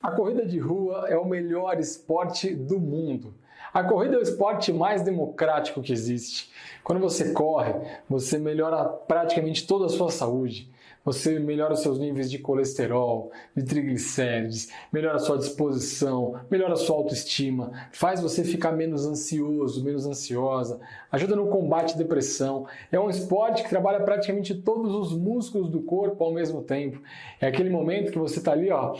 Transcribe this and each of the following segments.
A corrida de rua é o melhor esporte do mundo. A corrida é o esporte mais democrático que existe. Quando você corre, você melhora praticamente toda a sua saúde. Você melhora os seus níveis de colesterol, de triglicérides, melhora a sua disposição, melhora a sua autoestima, faz você ficar menos ansioso, menos ansiosa, ajuda no combate à depressão. É um esporte que trabalha praticamente todos os músculos do corpo ao mesmo tempo. É aquele momento que você está ali, ó,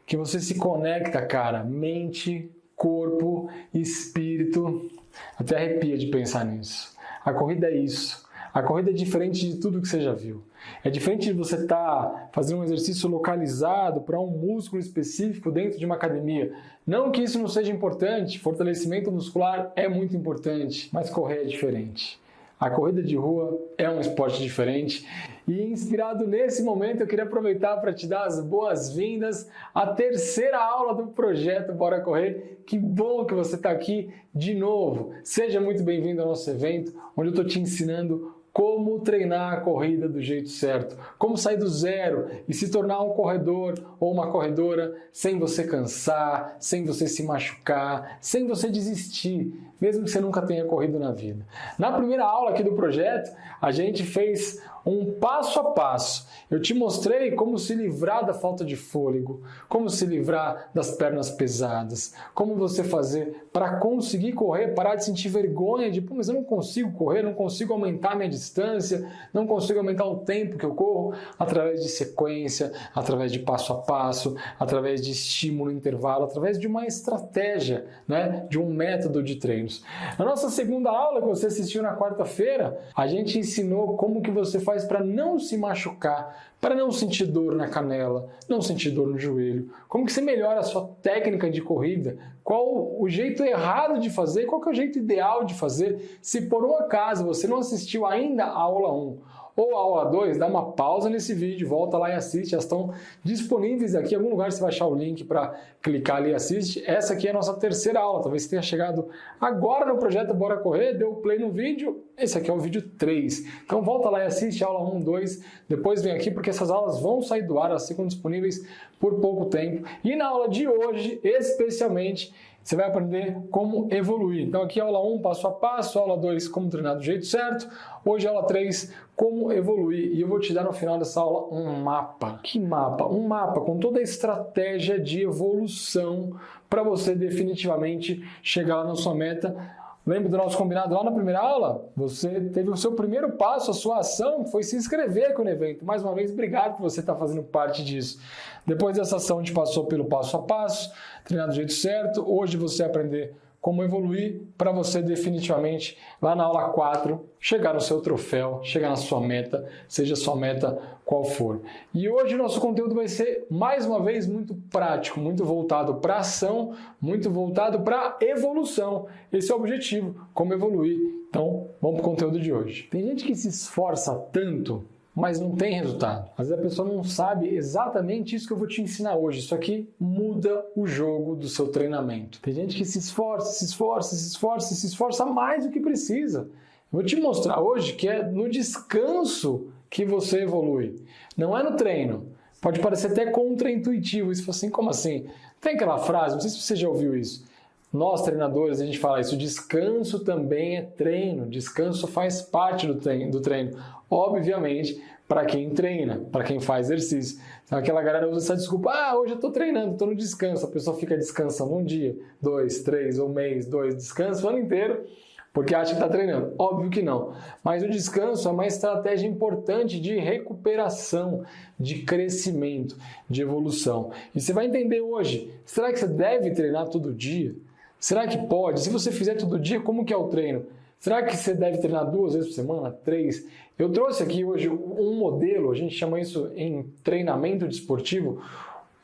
que você se conecta, cara, mente, corpo, espírito. Até arrepia de pensar nisso. A corrida é isso. A corrida é diferente de tudo que você já viu. É diferente de você estar fazendo um exercício localizado para um músculo específico dentro de uma academia. Não que isso não seja importante, fortalecimento muscular é muito importante, mas correr é diferente. A corrida de rua é um esporte diferente e, inspirado nesse momento, eu queria aproveitar para te dar as boas-vindas à terceira aula do projeto Bora Correr. Que bom que você está aqui de novo. Seja muito bem-vindo ao nosso evento, onde eu estou te ensinando como treinar a corrida do jeito certo, como sair do zero e se tornar um corredor ou uma corredora sem você cansar, sem você se machucar, sem você desistir, mesmo que você nunca tenha corrido na vida. Na primeira aula aqui do projeto, a gente fez um passo a passo. Eu te mostrei como se livrar da falta de fôlego, como se livrar das pernas pesadas, como você fazer para conseguir correr, parar de sentir vergonha de, pô, mas eu não consigo correr, não consigo aumentar minha distância, não consigo aumentar o tempo que eu corro, através de sequência, através de passo a passo, através de estímulo intervalo, através de uma estratégia, né, de um método de treinos. Na nossa segunda aula, que você assistiu na quarta-feira, a gente ensinou como que você faz para não se machucar, para não sentir dor na canela, não sentir dor no joelho, como que você melhora a sua técnica de corrida, qual o jeito errado de fazer, qual que é o jeito ideal de fazer. Se por um acaso você não assistiu ainda a aula 1 ou a aula 2, dá uma pausa nesse vídeo, volta lá e assiste, elas estão disponíveis aqui, em algum lugar você vai achar o link para clicar ali e assiste. Essa aqui é a nossa terceira aula, talvez você tenha chegado agora no projeto Bora Correr, deu play no vídeo, esse aqui é o vídeo 3. Então volta lá e assiste a aula 1, 2, depois vem aqui porque essas aulas vão sair do ar, elas ficam disponíveis por pouco tempo. E na aula de hoje, especialmente, você vai aprender como evoluir. Então aqui aula 1, passo a passo, aula 2, como treinar do jeito certo. Hoje aula 3, como evoluir. E eu vou te dar no final dessa aula um mapa. Que mapa? Um mapa com toda a estratégia de evolução para você definitivamente chegar lá na sua meta. Lembra do nosso combinado lá na primeira aula? Você teve o seu primeiro passo, a sua ação foi se inscrever aqui no evento. Mais uma vez, obrigado por você estar fazendo parte disso. Depois dessa ação, a gente passou pelo passo a passo, treinar do jeito certo. Hoje você vai aprender como evoluir para você definitivamente, lá na aula 4, chegar no seu troféu, chegar na sua meta, seja a sua meta qual for. E hoje o nosso conteúdo vai ser, mais uma vez, muito prático, muito voltado para ação, muito voltado para evolução. Esse é o objetivo, como evoluir. Então, vamos para o conteúdo de hoje. Tem gente que se esforça tanto, mas não tem resultado. Às vezes a pessoa não sabe exatamente isso que eu vou te ensinar hoje. Isso aqui muda o jogo do seu treinamento. Tem gente que se esforça mais do que precisa. Eu vou te mostrar hoje que é no descanso que você evolui. Não é no treino. Pode parecer até contraintuitivo. Isso assim, como assim? Tem aquela frase, não sei se você já ouviu isso. Nós, treinadores, a gente fala isso, descanso também é treino, descanso faz parte do treino. Obviamente, para quem treina, para quem faz exercício. Então, aquela galera usa essa desculpa, hoje eu estou treinando, estou no descanso. A pessoa fica descansando um dia, 2, 3, um mês, 2, descansa o ano inteiro, porque acha que está treinando. Óbvio que não. Mas o descanso é uma estratégia importante de recuperação, de crescimento, de evolução. E você vai entender hoje, será que você deve treinar todo dia? Será que pode? Se você fizer todo dia, como que é o treino? Será que você deve treinar 2 vezes por semana? 3? Eu trouxe aqui hoje um modelo, a gente chama isso em treinamento desportivo.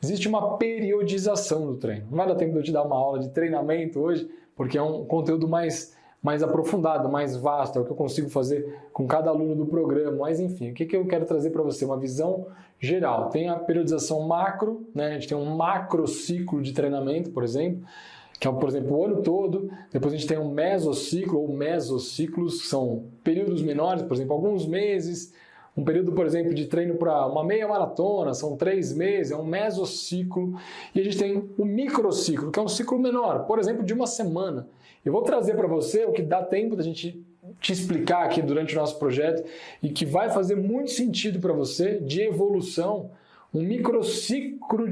Existe uma periodização do treino. Não vai dar tempo de eu te dar uma aula de treinamento hoje, porque é um conteúdo mais aprofundado, mais vasto, é o que eu consigo fazer com cada aluno do programa. Mas enfim, o que eu quero trazer para você? Uma visão geral. Tem a periodização macro, né? A gente tem um macro ciclo de treinamento, por exemplo, que é, por exemplo, o ano todo. Depois a gente tem um mesociclo ou mesociclos, que são períodos menores, por exemplo, alguns meses, Um período, por exemplo, de treino para uma meia maratona, são 3 meses, é um mesociclo. E a gente tem o microciclo, que é um ciclo menor, por exemplo, de uma semana. Eu vou trazer para você o que dá tempo da gente te explicar aqui durante o nosso projeto e que vai fazer muito sentido para você de evolução, um microciclo,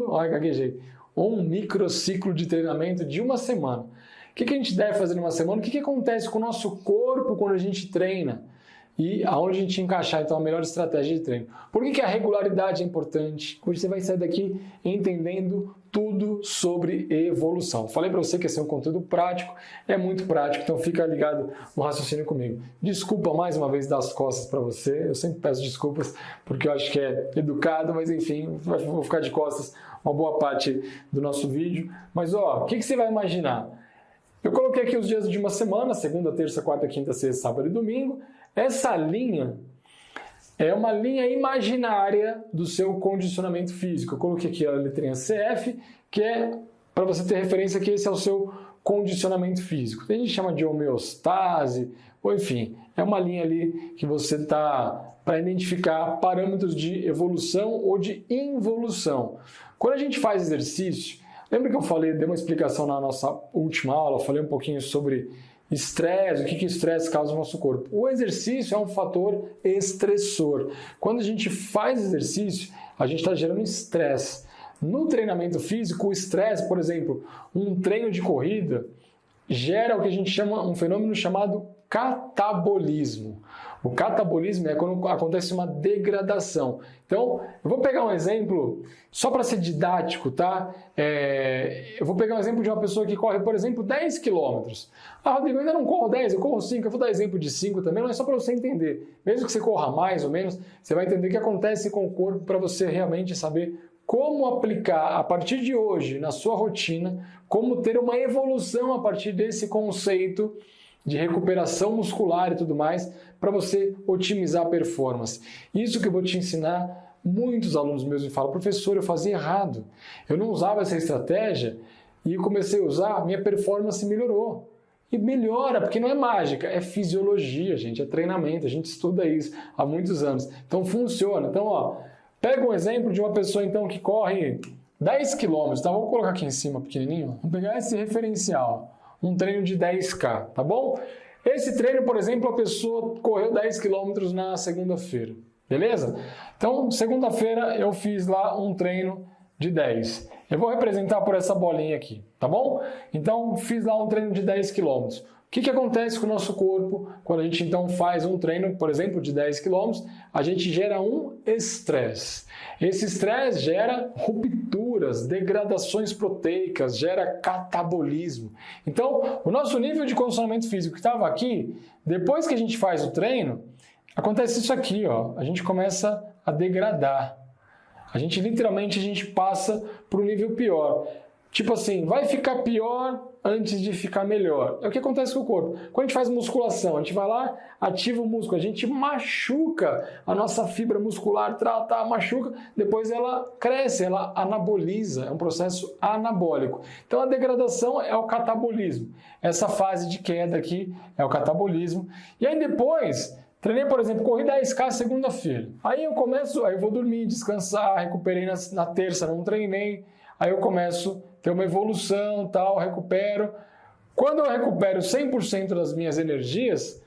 olha, gaguejei, um microciclo de treinamento de uma semana. O que a gente deve fazer numa semana? O que acontece com o nosso corpo quando a gente treina? E aonde a gente encaixar, então, a melhor estratégia de treino. Por que a regularidade é importante? Hoje você vai sair daqui entendendo tudo sobre evolução. Falei para você que esse é um conteúdo prático, é muito prático, então fica ligado no raciocínio comigo. Desculpa mais uma vez dar as costas para você, eu sempre peço desculpas porque eu acho que é educado, mas enfim, vou ficar de costas uma boa parte do nosso vídeo. Mas ó, o que você vai imaginar? Eu coloquei aqui os dias de uma semana, segunda, terça, quarta, quinta, sexta, sábado e domingo. Essa linha é uma linha imaginária do seu condicionamento físico. Eu coloquei aqui a letrinha CF, que é para você ter referência que esse é o seu condicionamento físico. Tem gente que chama de homeostase, ou enfim, é uma linha ali que você está para identificar parâmetros de evolução ou de involução. Quando a gente faz exercício, lembra que eu dei uma explicação na nossa última aula, eu falei um pouquinho sobre estresse, o que estresse causa no nosso corpo. O exercício é um fator estressor. Quando a gente faz exercício, a gente está gerando estresse. No treinamento físico, o estresse, por exemplo, um treino de corrida, gera o que a gente chama, um fenômeno chamado catabolismo. O catabolismo é quando acontece uma degradação. Então, eu vou pegar um exemplo, só para ser didático, tá? Eu vou pegar um exemplo de uma pessoa que corre, por exemplo, 10 km. Ah, Rodrigo, eu ainda não corro 10, eu corro 5. Eu vou dar exemplo de 5 também, mas é só para você entender. Mesmo que você corra mais ou menos, você vai entender o que acontece com o corpo para você realmente saber como aplicar a partir de hoje na sua rotina, como ter uma evolução a partir desse conceito de recuperação muscular e tudo mais, para você otimizar a performance. Isso que eu vou te ensinar, muitos alunos meus me falam, professor, eu fazia errado. Eu não usava essa estratégia e comecei a usar, minha performance melhorou. E melhora, porque não é mágica, é fisiologia, gente, é treinamento, a gente estuda isso há muitos anos. Então funciona. Então, ó, pega um exemplo de uma pessoa então que corre 10 km, tá? Vou colocar aqui em cima pequenininho. Vamos pegar esse referencial. Um treino de 10K, tá bom? Esse treino, por exemplo, a pessoa correu 10 km na segunda-feira, beleza? Então, segunda-feira eu fiz lá um treino de 10. Eu vou representar por essa bolinha aqui, tá bom? Então, fiz lá um treino de 10 km. O que acontece com o nosso corpo quando a gente então faz um treino, por exemplo, de 10 km? A gente gera um estresse. Esse estresse gera rupturas, degradações proteicas, gera catabolismo. Então, o nosso nível de condicionamento físico que estava aqui, depois que a gente faz o treino, acontece isso aqui, ó. A gente começa a degradar. A gente literalmente passa para o nível pior. Tipo assim, vai ficar pior antes de ficar melhor. É o que acontece com o corpo. Quando a gente faz musculação, a gente vai lá, ativa o músculo, a gente machuca a nossa fibra muscular, machuca, depois ela cresce, ela anaboliza, é um processo anabólico. Então a degradação é o catabolismo. Essa fase de queda aqui é o catabolismo. E aí depois, treinei, por exemplo, corri 10K segunda-feira. Aí eu vou dormir, descansar, recuperei na terça, não treinei. Aí eu começo a ter uma evolução, tal, recupero. Quando eu recupero 100% das minhas energias,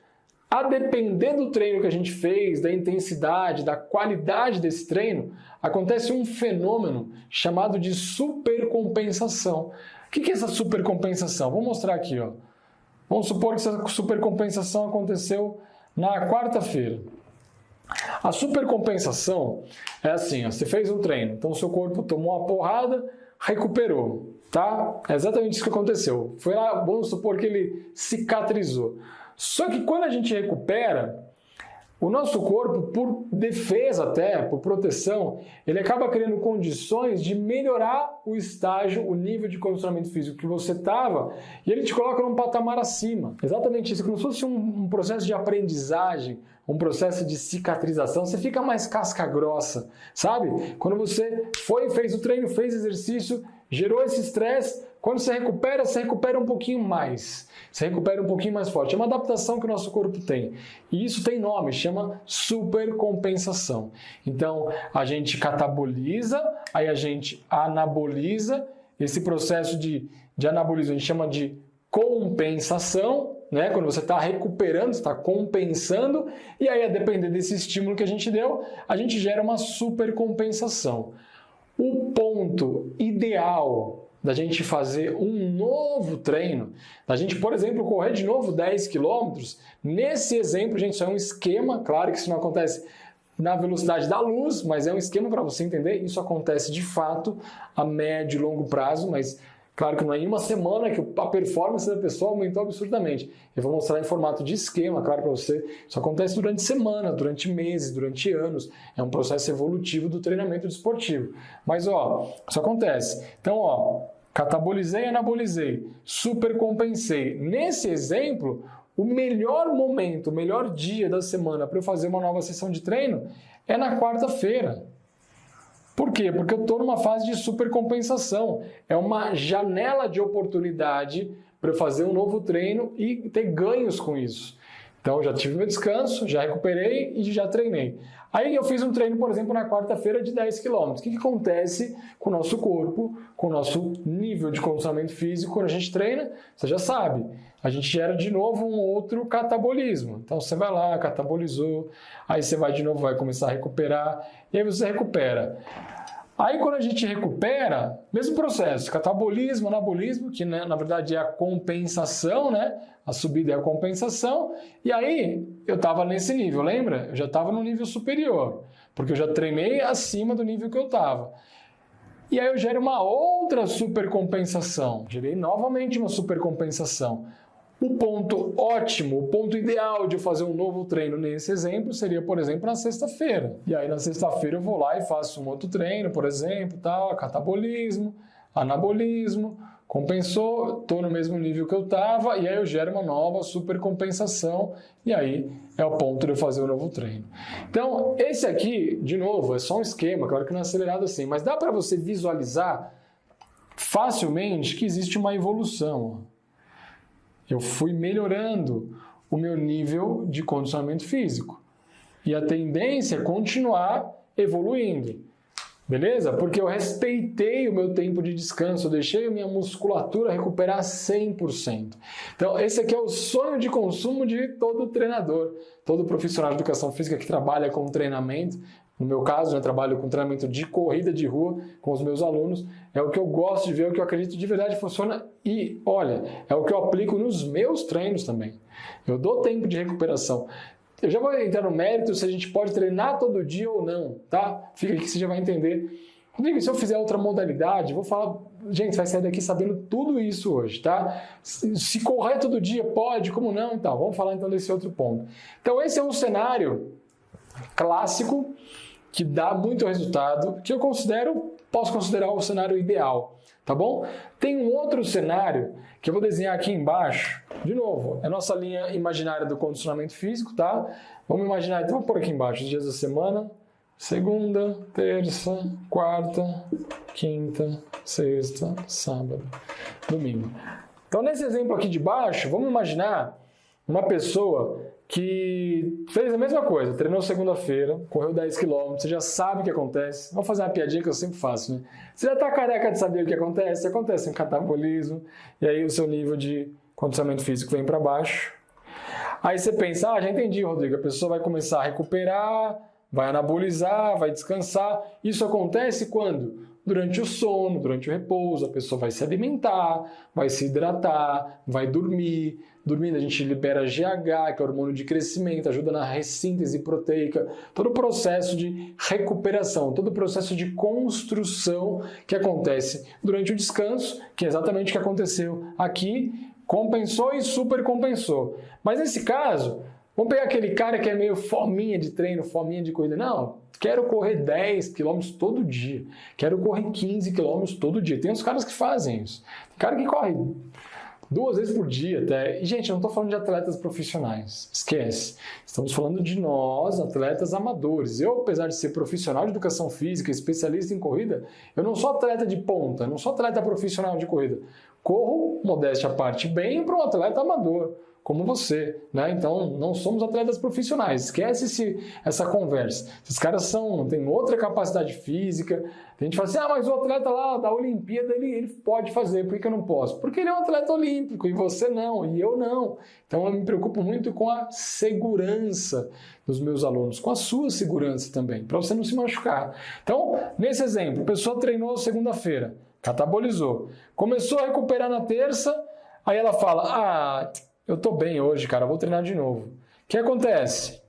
a depender do treino que a gente fez, da intensidade, da qualidade desse treino, acontece um fenômeno chamado de supercompensação. O que é essa supercompensação? Vou mostrar aqui, ó. Vamos supor que essa supercompensação aconteceu na quarta-feira. A supercompensação é assim, ó, você fez um treino, então o seu corpo tomou uma porrada, recuperou, tá? É exatamente isso que aconteceu. Foi lá, vamos supor que ele cicatrizou. Só que quando a gente recupera, o nosso corpo, por defesa até, por proteção, ele acaba criando condições de melhorar o estágio, o nível de condicionamento físico que você estava, e ele te coloca num patamar acima. Exatamente isso, como se fosse um processo de aprendizagem, um processo de cicatrização, você fica mais casca grossa, sabe? Quando você fez o treino, fez exercício, gerou esse estresse, quando você recupera um pouquinho mais. Você recupera um pouquinho mais forte. É uma adaptação que o nosso corpo tem. E isso tem nome, chama supercompensação. Então, a gente cataboliza, aí a gente anaboliza. Esse processo de anabolismo a gente chama de compensação, né? Quando você está recuperando, você está compensando, e aí, a depender desse estímulo que a gente deu, a gente gera uma supercompensação. O ponto ideal da gente fazer um novo treino, da gente, por exemplo, correr de novo 10 km, nesse exemplo, gente, isso é um esquema, claro que isso não acontece na velocidade da luz, mas é um esquema para você entender, isso acontece de fato a médio e longo prazo, mas claro que não é em uma semana que a performance da pessoa aumentou absurdamente. Eu vou mostrar em formato de esquema, claro, para você. Isso acontece durante semana, durante meses, durante anos. É um processo evolutivo do treinamento desportivo. Mas, isso acontece. Então, catabolizei, anabolizei, supercompensei. Nesse exemplo, o melhor momento, o melhor dia da semana para eu fazer uma nova sessão de treino é na quarta-feira. Por quê? Porque eu estou numa fase de supercompensação. É uma janela de oportunidade para eu fazer um novo treino e ter ganhos com isso. Então, eu já tive meu descanso, já recuperei e já treinei. Aí eu fiz um treino, por exemplo, na quarta-feira de 10 km. O que acontece com o nosso corpo, com o nosso nível de condicionamento físico quando a gente treina? Você já sabe. A gente gera de novo um outro catabolismo. Então, você vai lá, catabolizou, aí você vai de novo, vai começar a recuperar, e aí você recupera. Aí, quando a gente recupera, mesmo processo, catabolismo, anabolismo, que na verdade é a compensação, né? A subida é a compensação, e aí eu estava nesse nível, lembra? Eu já estava no nível superior, porque eu já treinei acima do nível que eu estava. E aí eu gero uma outra supercompensação, gerei novamente uma supercompensação. O ponto ótimo, o ponto ideal de eu fazer um novo treino nesse exemplo seria, por exemplo, na sexta-feira. E aí na sexta-feira eu vou lá e faço um outro treino, por exemplo, catabolismo, anabolismo, compensou, estou no mesmo nível que eu estava, e aí eu gero uma nova supercompensação, e aí é o ponto de eu fazer um novo treino. Então, esse aqui, de novo, é só um esquema, claro que não é acelerado assim, mas dá para você visualizar facilmente que existe uma evolução. Eu fui melhorando o meu nível de condicionamento físico. E a tendência é continuar evoluindo. Beleza? Porque eu respeitei o meu tempo de descanso, eu deixei a minha musculatura recuperar 100%. Então, esse aqui é o sonho de consumo de todo treinador, todo profissional de educação física que trabalha com treinamento. No meu caso, eu trabalho com treinamento de corrida de rua com os meus alunos. É o que eu gosto de ver, é o que eu acredito de verdade funciona. E, olha, é o que eu aplico nos meus treinos também. Eu dou tempo de recuperação. Eu já vou entrar no mérito se a gente pode treinar todo dia ou não, tá? Fica aqui que você já vai entender. Rodrigo, se eu fizer outra modalidade, vou falar... Gente, você vai sair daqui sabendo tudo isso hoje, tá? Se correr todo dia, pode, como não? Então, vamos falar então desse outro ponto. Então, esse é um cenário clássico que dá muito resultado, que eu posso considerar o cenário ideal, tá bom? Tem um outro cenário que eu vou desenhar aqui embaixo. De novo, é a nossa linha imaginária do condicionamento físico, tá? Vamos imaginar, então vou pôr aqui embaixo os dias da semana: segunda, terça, quarta, quinta, sexta, sábado, domingo. Então, nesse exemplo aqui de baixo, vamos imaginar uma pessoa que fez a mesma coisa, treinou segunda-feira, correu 10 km, você já sabe o que acontece. Vamos fazer uma piadinha que eu sempre faço, né? Você já está careca de saber o que acontece? Acontece um catabolismo, e aí o seu nível de condicionamento físico vem para baixo. Aí você pensa, já entendi, Rodrigo, a pessoa vai começar a recuperar, vai anabolizar, vai descansar. Isso acontece quando? Durante o sono, durante o repouso, a pessoa vai se alimentar, vai se hidratar, vai dormir. Dormindo a gente libera GH, que é o hormônio de crescimento, ajuda na ressíntese proteica. Todo o processo de recuperação, todo o processo de construção que acontece durante o descanso, que é exatamente o que aconteceu aqui, compensou e supercompensou. Mas nesse caso, vamos pegar aquele cara que é meio fominha de treino, fominha de corrida. Não, quero correr 10 km todo dia. Quero correr 15 km todo dia. Tem uns caras que fazem isso. Tem cara que corre 2 vezes por dia até. E, gente, eu não estou falando de atletas profissionais, esquece. Estamos falando de nós, atletas amadores. Eu, apesar de ser profissional de educação física, especialista em corrida, eu não sou atleta de ponta, eu não sou atleta profissional de corrida. Corro, modéstia à parte, bem para um atleta amador, como você, né? Então, não somos atletas profissionais. Esquece essa conversa. Esses caras têm outra capacidade física. A gente fala assim, mas o atleta lá da Olimpíada, ele pode fazer, por que eu não posso? Porque ele é um atleta olímpico e você não, e eu não. Então, eu me preocupo muito com a segurança dos meus alunos, com a sua segurança também, para você não se machucar. Então, nesse exemplo, a pessoa treinou segunda-feira, catabolizou, começou a recuperar na terça, aí ela fala, eu tô bem hoje, cara, vou treinar de novo. O que acontece?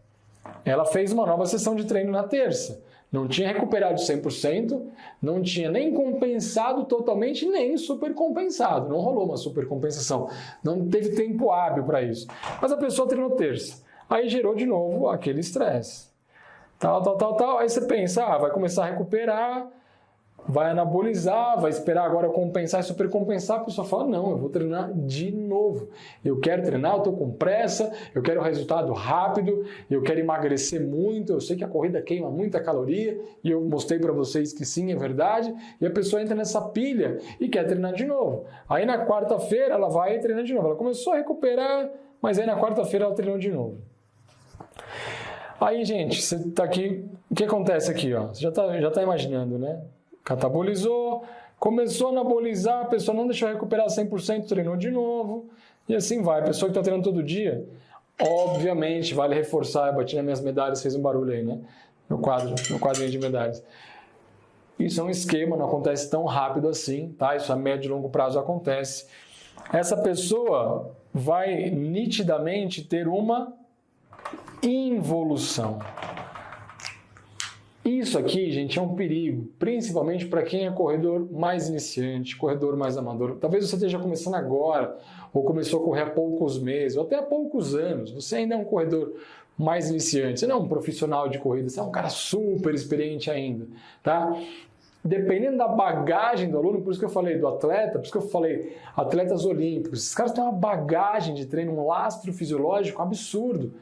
Ela fez uma nova sessão de treino na terça. Não tinha recuperado 100%, não tinha nem compensado totalmente, nem supercompensado. Não rolou uma supercompensação. Não teve tempo hábil para isso. Mas a pessoa treinou terça. Aí gerou de novo aquele estresse. Tal. Aí você pensa, vai começar a recuperar, vai anabolizar, vai esperar agora compensar e supercompensar, a pessoa fala, não, eu vou treinar de novo. Eu quero treinar, eu estou com pressa, eu quero resultado rápido, eu quero emagrecer muito, eu sei que a corrida queima muita caloria, e eu mostrei para vocês que sim, é verdade, e a pessoa entra nessa pilha e quer treinar de novo. Aí na quarta-feira ela vai treinar de novo, ela começou a recuperar, mas aí na quarta-feira ela treinou de novo. Aí, gente, você está aqui, o que acontece aqui? Você já tá imaginando, né? Catabolizou, começou a anabolizar, a pessoa não deixou recuperar 100%, treinou de novo, e assim vai. A pessoa que está treinando todo dia, obviamente, vale reforçar, eu bati nas minhas medalhas, fez um barulho aí, né? Meu quadrinho de medalhas. Isso é um esquema, não acontece tão rápido assim, tá? Isso a médio e longo prazo acontece. Essa pessoa vai nitidamente ter uma involução. Isso aqui, gente, é um perigo, principalmente para quem é corredor mais iniciante, corredor mais amador. Talvez você esteja começando agora, ou começou a correr há poucos meses, ou até há poucos anos. Você ainda é um corredor mais iniciante, você não é um profissional de corrida, você é um cara super experiente ainda, tá? Dependendo da bagagem do aluno, por isso que eu falei do atleta, por isso que eu falei atletas olímpicos, esses caras têm uma bagagem de treino, um lastro fisiológico absurdo.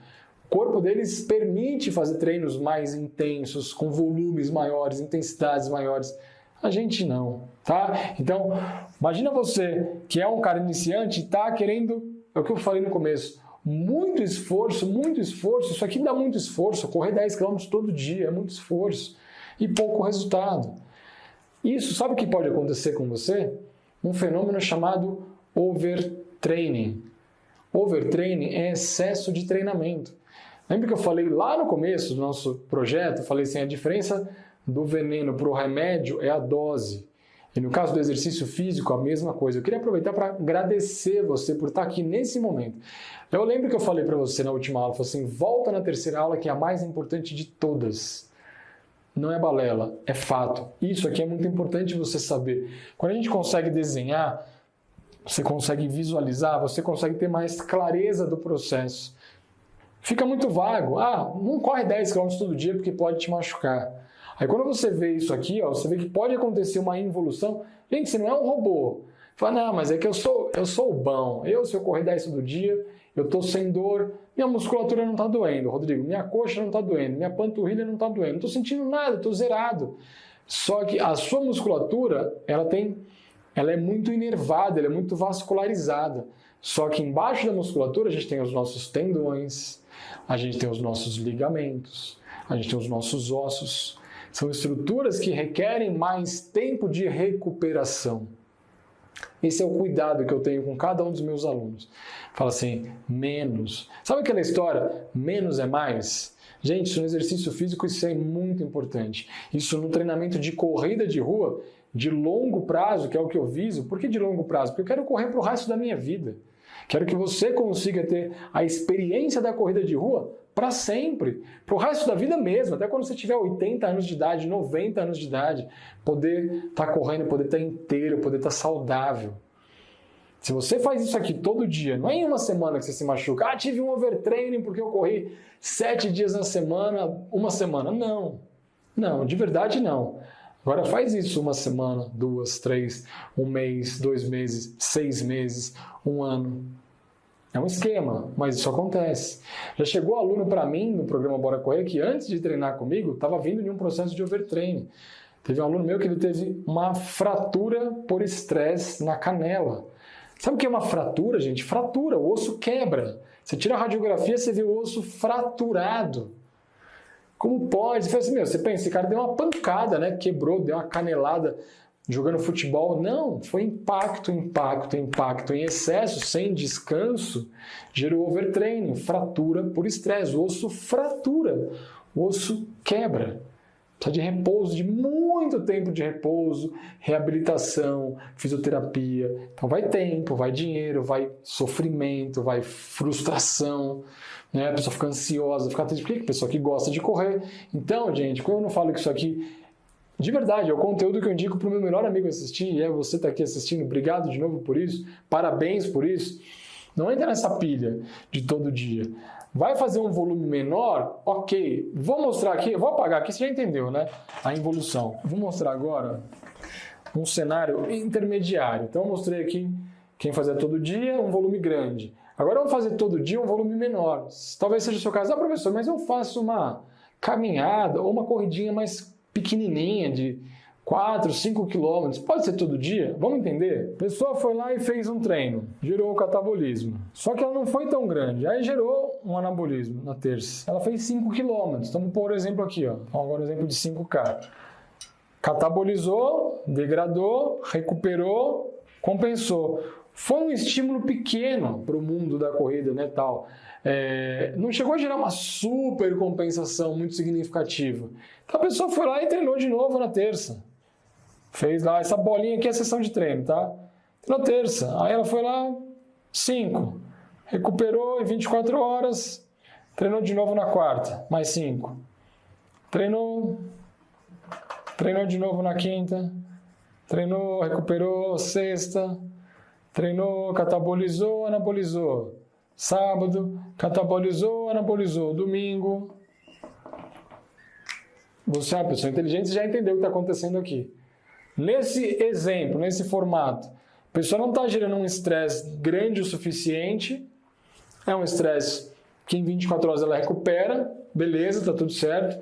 O corpo deles permite fazer treinos mais intensos, com volumes maiores, intensidades maiores. A gente não, tá? Então, imagina você que é um cara iniciante e está querendo, é o que eu falei no começo, muito esforço, isso aqui dá muito esforço, correr 10 km todo dia é muito esforço e pouco resultado. Isso, sabe o que pode acontecer com você? Um fenômeno chamado overtraining. Overtraining é excesso de treinamento. Lembra que eu falei lá no começo do nosso projeto, eu falei assim, a diferença do veneno para o remédio é a dose. E no caso do exercício físico, a mesma coisa. Eu queria aproveitar para agradecer você por estar aqui nesse momento. Eu lembro que eu falei para você na última aula, falei assim, volta na terceira aula que é a mais importante de todas. Não é balela, é fato. Isso aqui é muito importante você saber. Quando a gente consegue desenhar, você consegue visualizar, você consegue ter mais clareza do processo. Fica muito vago. Não corre 10 km todo dia porque pode te machucar. Aí quando você vê isso aqui, você vê que pode acontecer uma involução. Gente, você não é um robô. Fala, não, mas é que eu sou bom. Se eu correr 10 todo dia, eu estou sem dor, minha musculatura não está doendo, Rodrigo, minha coxa não está doendo, minha panturrilha não está doendo, não estou sentindo nada, estou zerado. Só que a sua musculatura, ela é muito inervada, ela é muito vascularizada. Só que embaixo da musculatura a gente tem os nossos tendões, a gente tem os nossos ligamentos, a gente tem os nossos ossos. São estruturas que requerem mais tempo de recuperação. Esse é o cuidado que eu tenho com cada um dos meus alunos. Fala assim, menos. Sabe aquela história, menos é mais? Gente, isso no exercício físico isso é muito importante. Isso no treinamento de corrida de rua, de longo prazo, que é o que eu viso. Por que de longo prazo? Porque eu quero correr para o resto da minha vida. Quero que você consiga ter a experiência da corrida de rua para sempre, para o resto da vida mesmo, até quando você tiver 80 anos de idade, 90 anos de idade, poder estar correndo, poder estar inteiro, poder estar saudável. Se você faz isso aqui todo dia, não é em uma semana que você se machuca, tive um overtraining porque eu corri 7 dias na semana, uma semana. Não, de verdade não. Agora faz isso 1 semana, 2, 3, 1 mês, 2 meses, 6 meses, 1 ano. É um esquema, mas isso acontece. Já chegou aluno para mim no programa Bora Correr que antes de treinar comigo estava vindo de um processo de overtraining. Teve um aluno meu que ele teve uma fratura por estresse na canela. Sabe o que é uma fratura, gente? Fratura, o osso quebra. Você tira a radiografia, você vê o osso fraturado. Como pode? Você fala assim, você pensa, esse cara deu uma pancada, né? Quebrou, deu uma canelada jogando futebol. Não, foi impacto em excesso, sem descanso, gerou overtraining, fratura por estresse. O osso fratura, o osso quebra. Precisa de repouso, de muito tempo de repouso, reabilitação, fisioterapia. Então vai tempo, vai dinheiro, vai sofrimento, vai frustração, né? A pessoa fica ansiosa, fica triste. Por que a pessoa que gosta de correr? Então, gente, quando eu não falo que isso aqui, de verdade, é o conteúdo que eu indico para o meu melhor amigo assistir, e você está aqui assistindo, obrigado de novo por isso, parabéns por isso. Não entra nessa pilha de todo dia. Vai fazer um volume menor? Ok. Vou mostrar aqui, vou apagar aqui, você já entendeu, né? A involução. Vou mostrar agora um cenário intermediário. Então eu mostrei aqui quem fazia todo dia, um volume grande. Agora vamos fazer todo dia um volume menor. Talvez seja o seu caso, professor, mas eu faço uma caminhada ou uma corridinha mais pequenininha de 4, 5 quilômetros, pode ser todo dia? Vamos entender? A pessoa foi lá e fez um treino, gerou o catabolismo. Só que ela não foi tão grande, aí gerou um anabolismo na terça. Ela fez 5 quilômetros, então vou pôr o exemplo aqui, ó. Agora o exemplo de 5K. Catabolizou, degradou, recuperou, compensou. Foi um estímulo pequeno para o mundo da corrida, né, tal. Não chegou a gerar uma super compensação muito significativa. Então a pessoa foi lá e treinou de novo na terça. Fez lá, essa bolinha aqui é a sessão de treino, tá? Na terça. Aí ela foi lá, 5. Recuperou em 24 horas. Treinou de novo na quarta, mais 5. Treinou de novo na quinta. Treinou, recuperou, sexta. Treinou, catabolizou, anabolizou. Sábado, catabolizou, anabolizou. Domingo. Você é uma pessoa inteligente e já entendeu o que está acontecendo aqui. Nesse exemplo, nesse formato, a pessoa não está gerando um estresse grande o suficiente, é um estresse que em 24 horas ela recupera, beleza, está tudo certo.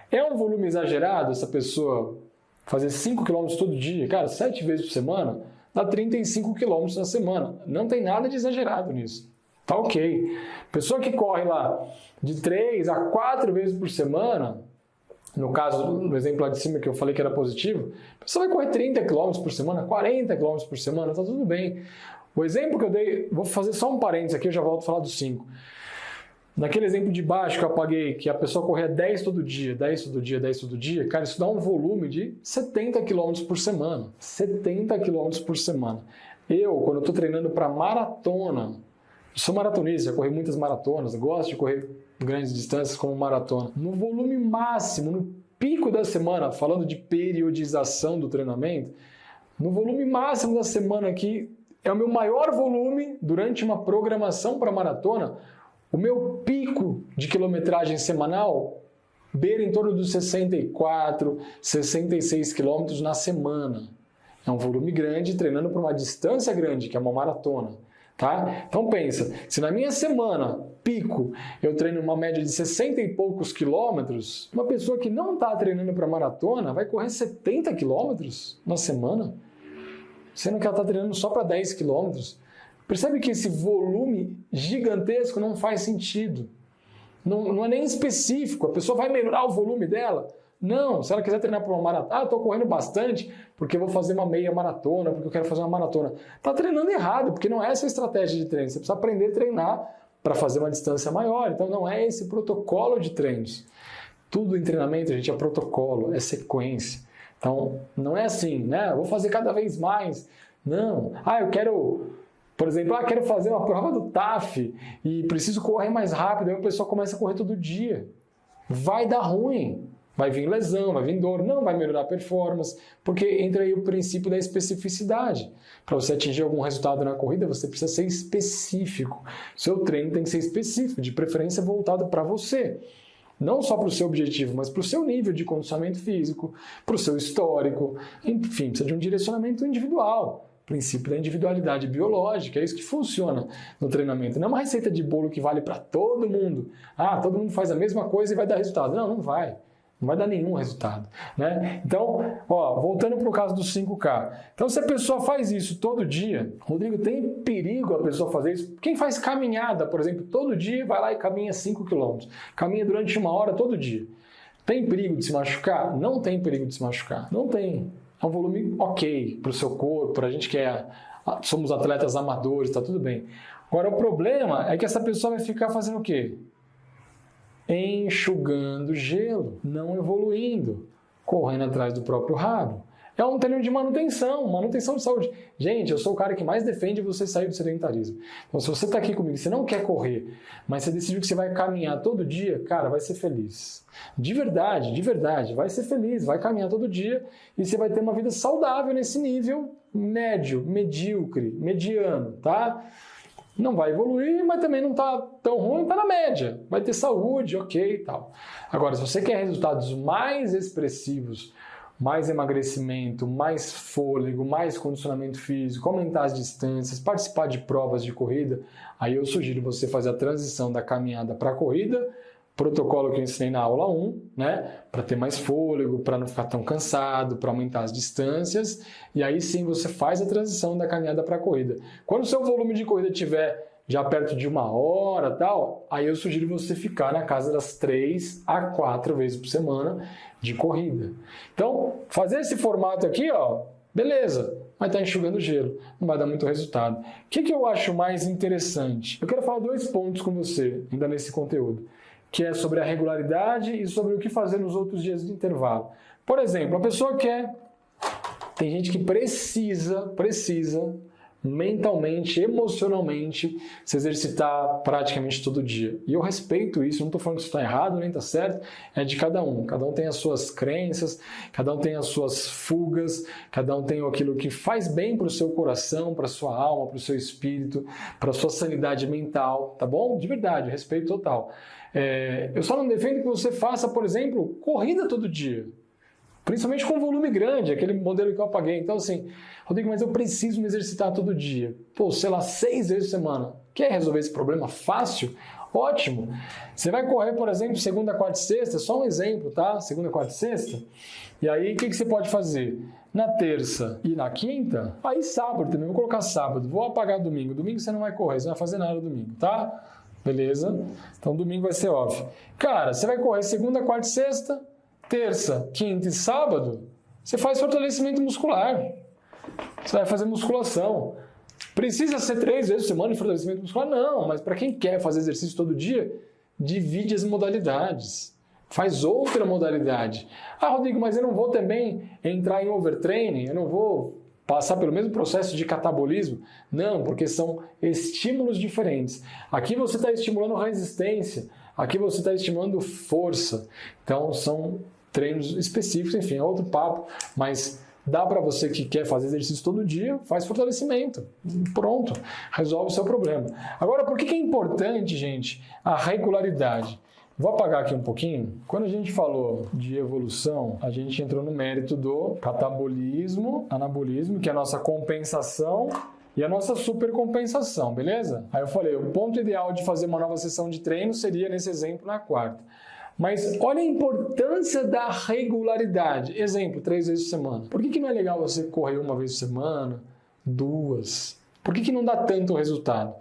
É um volume exagerado essa pessoa fazer 5 km todo dia, cara, 7 vezes por semana, dá 35 km na semana. Não tem nada de exagerado nisso. Tá ok. Pessoa que corre lá de 3 a 4 vezes por semana, no caso, no exemplo lá de cima que eu falei que era positivo, a pessoa vai correr 30 km por semana, 40 km por semana, tá tudo bem. O exemplo que eu dei, vou fazer só um parênteses aqui, eu já volto a falar dos 5. Naquele exemplo de baixo que eu apaguei, que a pessoa corria 10 todo dia, 10 todo dia, 10 todo dia, cara, isso dá um volume de 70 km por semana. 70 km por semana. Eu, quando eu tô treinando para maratona, sou maratonista, já corri muitas maratonas, gosto de correr grandes distâncias como maratona. No volume máximo, no pico da semana, falando de periodização do treinamento, no volume máximo da semana aqui, é o meu maior volume durante uma programação para maratona. O meu pico de quilometragem semanal beira em torno dos 64, 66 quilômetros na semana. É um volume grande treinando para uma distância grande, que é uma maratona. Tá? Então pensa, se na minha semana, pico, eu treino uma média de 60 e poucos quilômetros, uma pessoa que não está treinando para maratona vai correr 70 quilômetros na semana, sendo que ela está treinando só para 10 quilômetros. Percebe que esse volume gigantesco não faz sentido. Não é nem específico, a pessoa vai melhorar o volume dela. Não, se ela quiser treinar para uma maratona, estou correndo bastante porque eu vou fazer uma meia maratona, porque eu quero fazer uma maratona. Está treinando errado, porque não é essa a estratégia de treino. Você precisa aprender a treinar para fazer uma distância maior. Então não é esse protocolo de treinos. Tudo em treinamento, gente, é protocolo, é sequência. Então não é assim, né? Eu vou fazer cada vez mais. Não. Eu quero... Por exemplo, quero fazer uma prova do TAF e preciso correr mais rápido. Aí o pessoal começa a correr todo dia. Vai dar ruim. Vai vir lesão, vai vir dor, não vai melhorar a performance, porque entra aí o princípio da especificidade. Para você atingir algum resultado na corrida, você precisa ser específico. Seu treino tem que ser específico, de preferência voltado para você. não só para o seu objetivo, mas para o seu nível de condicionamento físico, para o seu histórico, enfim, precisa de um direcionamento individual. Princípio da individualidade biológica, é isso que funciona no treinamento. Não é uma receita de bolo que vale para todo mundo. Todo mundo faz a mesma coisa e vai dar resultado. Não vai. Não vai dar nenhum resultado, né? Então, voltando para o caso do 5K. Então, se a pessoa faz isso todo dia, Rodrigo, tem perigo a pessoa fazer isso? Quem faz caminhada, por exemplo, todo dia, vai lá e caminha 5 km. Caminha durante 1 hora todo dia. Tem perigo de se machucar? Não tem perigo de se machucar. Não tem. É um volume ok para o seu corpo, para a gente que somos atletas amadores, está tudo bem. Agora, o problema é que essa pessoa vai ficar fazendo o quê? Enxugando gelo, não evoluindo, correndo atrás do próprio rabo. É um treino de manutenção de saúde. Gente, eu sou o cara que mais defende você sair do sedentarismo. Então, se você está aqui comigo, você não quer correr, mas você decidiu que você vai caminhar todo dia, cara, vai ser feliz. De verdade, vai ser feliz, vai caminhar todo dia e você vai ter uma vida saudável nesse nível médio, medíocre, mediano, tá? Não vai evoluir, mas também não está tão ruim, está na média. Vai ter saúde, ok e tal. Agora, se você quer resultados mais expressivos, mais emagrecimento, mais fôlego, mais condicionamento físico, aumentar as distâncias, participar de provas de corrida, aí eu sugiro você fazer a transição da caminhada para a corrida, protocolo que eu ensinei na aula 1, né? Para ter mais fôlego, para não ficar tão cansado, para aumentar as distâncias, e aí sim você faz a transição da caminhada para a corrida. Quando o seu volume de corrida estiver já perto de 1 hora, tal, aí eu sugiro você ficar na casa das 3 a 4 vezes por semana de corrida. Então, fazer esse formato aqui, beleza, vai estar enxugando gelo, não vai dar muito resultado. O que eu acho mais interessante? Eu quero falar 2 pontos com você, ainda nesse conteúdo, que é sobre a regularidade e sobre o que fazer nos outros dias de intervalo. Por exemplo, a pessoa tem gente que precisa mentalmente, emocionalmente, se exercitar praticamente todo dia. E eu respeito isso, não estou falando que isso está errado nem está certo, é de cada um. Cada um tem as suas crenças, cada um tem as suas fugas, cada um tem aquilo que faz bem para o seu coração, para a sua alma, para o seu espírito, para a sua sanidade mental, tá bom? De verdade, respeito total. Eu só não defendo que você faça, por exemplo, corrida todo dia. Principalmente com volume grande, aquele modelo que eu apaguei. Então, assim, Rodrigo, mas eu preciso me exercitar todo dia. 6 vezes por semana. Quer resolver esse problema fácil? Ótimo. Você vai correr, por exemplo, segunda, quarta e sexta, só um exemplo, tá? Segunda, quarta e sexta. E aí, o que você pode fazer? Na terça e na quinta, aí sábado também, vou colocar sábado, vou apagar domingo. Domingo você não vai correr, você não vai fazer nada domingo, tá? Beleza? Então, domingo vai ser off. Cara, você vai correr segunda, quarta e sexta, terça, quinta e sábado, você faz fortalecimento muscular. Você vai fazer musculação. Precisa ser 3 vezes por semana de fortalecimento muscular? Não, mas para quem quer fazer exercício todo dia, divide as modalidades. Faz outra modalidade. Rodrigo, mas eu não vou também entrar em overtraining? Eu não vou passar pelo mesmo processo de catabolismo? Não, porque são estímulos diferentes. Aqui você está estimulando resistência, aqui você está estimulando força. Então são treinos específicos, enfim, é outro papo, mas dá para você que quer fazer exercício todo dia, faz fortalecimento. Pronto, resolve o seu problema. Agora, por que é importante, gente, a regularidade? Vou apagar aqui um pouquinho. Quando a gente falou de evolução, a gente entrou no mérito do catabolismo, anabolismo, que é a nossa compensação e a nossa supercompensação, beleza? Aí eu falei, o ponto ideal de fazer uma nova sessão de treino seria, nesse exemplo, na quarta. Mas olha a importância da regularidade. Exemplo, 3 vezes por semana. Por que não é legal você correr 1 vez por semana, 2? Por que não dá tanto resultado?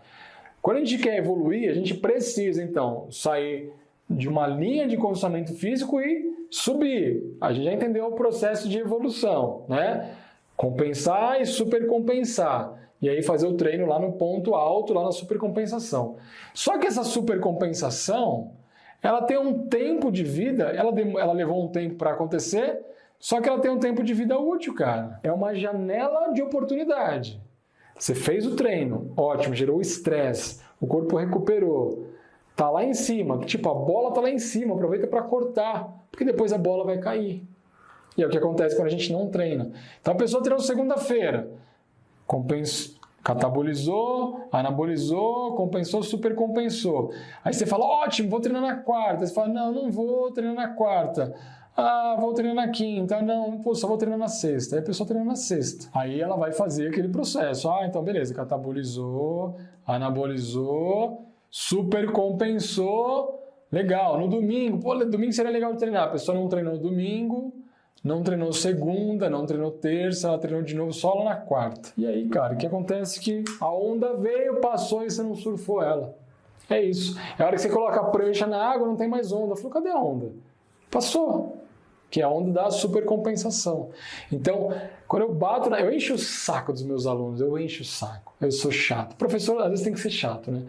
Quando a gente quer evoluir, a gente precisa, então, sair de uma linha de condicionamento físico e subir. A gente já entendeu o processo de evolução, né? Compensar e supercompensar. E aí fazer o treino lá no ponto alto, lá na supercompensação. Só que essa supercompensação, ela tem um tempo de vida, ela levou um tempo para acontecer, só que ela tem um tempo de vida útil, cara. É uma janela de oportunidade. Você fez o treino, ótimo, gerou estresse, o corpo recuperou, tá lá em cima, tipo, a bola tá lá em cima, aproveita para cortar, porque depois a bola vai cair. E é o que acontece quando a gente não treina. Então a pessoa treinou segunda-feira, Catabolizou, anabolizou, compensou, supercompensou. Aí você fala, ótimo, vou treinar na quarta. Você fala, não vou treinar na quarta. Ah, vou treinar na quinta. Não, só vou treinar na sexta. Aí a pessoa treina na sexta. Aí ela vai fazer aquele processo. Ah, então beleza, catabolizou, anabolizou, supercompensou. Legal, no domingo, domingo seria legal de treinar. A pessoa não treinou domingo, não treinou segunda, não treinou terça, ela treinou de novo só lá na quarta. E aí, cara, o que acontece é que a onda veio, passou e você não surfou ela. É isso. É a hora que você coloca a prancha na água, não tem mais onda. Falou, cadê a onda? Passou. Que é a onda da supercompensação. Então, quando eu bato, eu encho o saco dos meus alunos, eu encho o saco. Eu sou chato. Professor, às vezes tem que ser chato, né?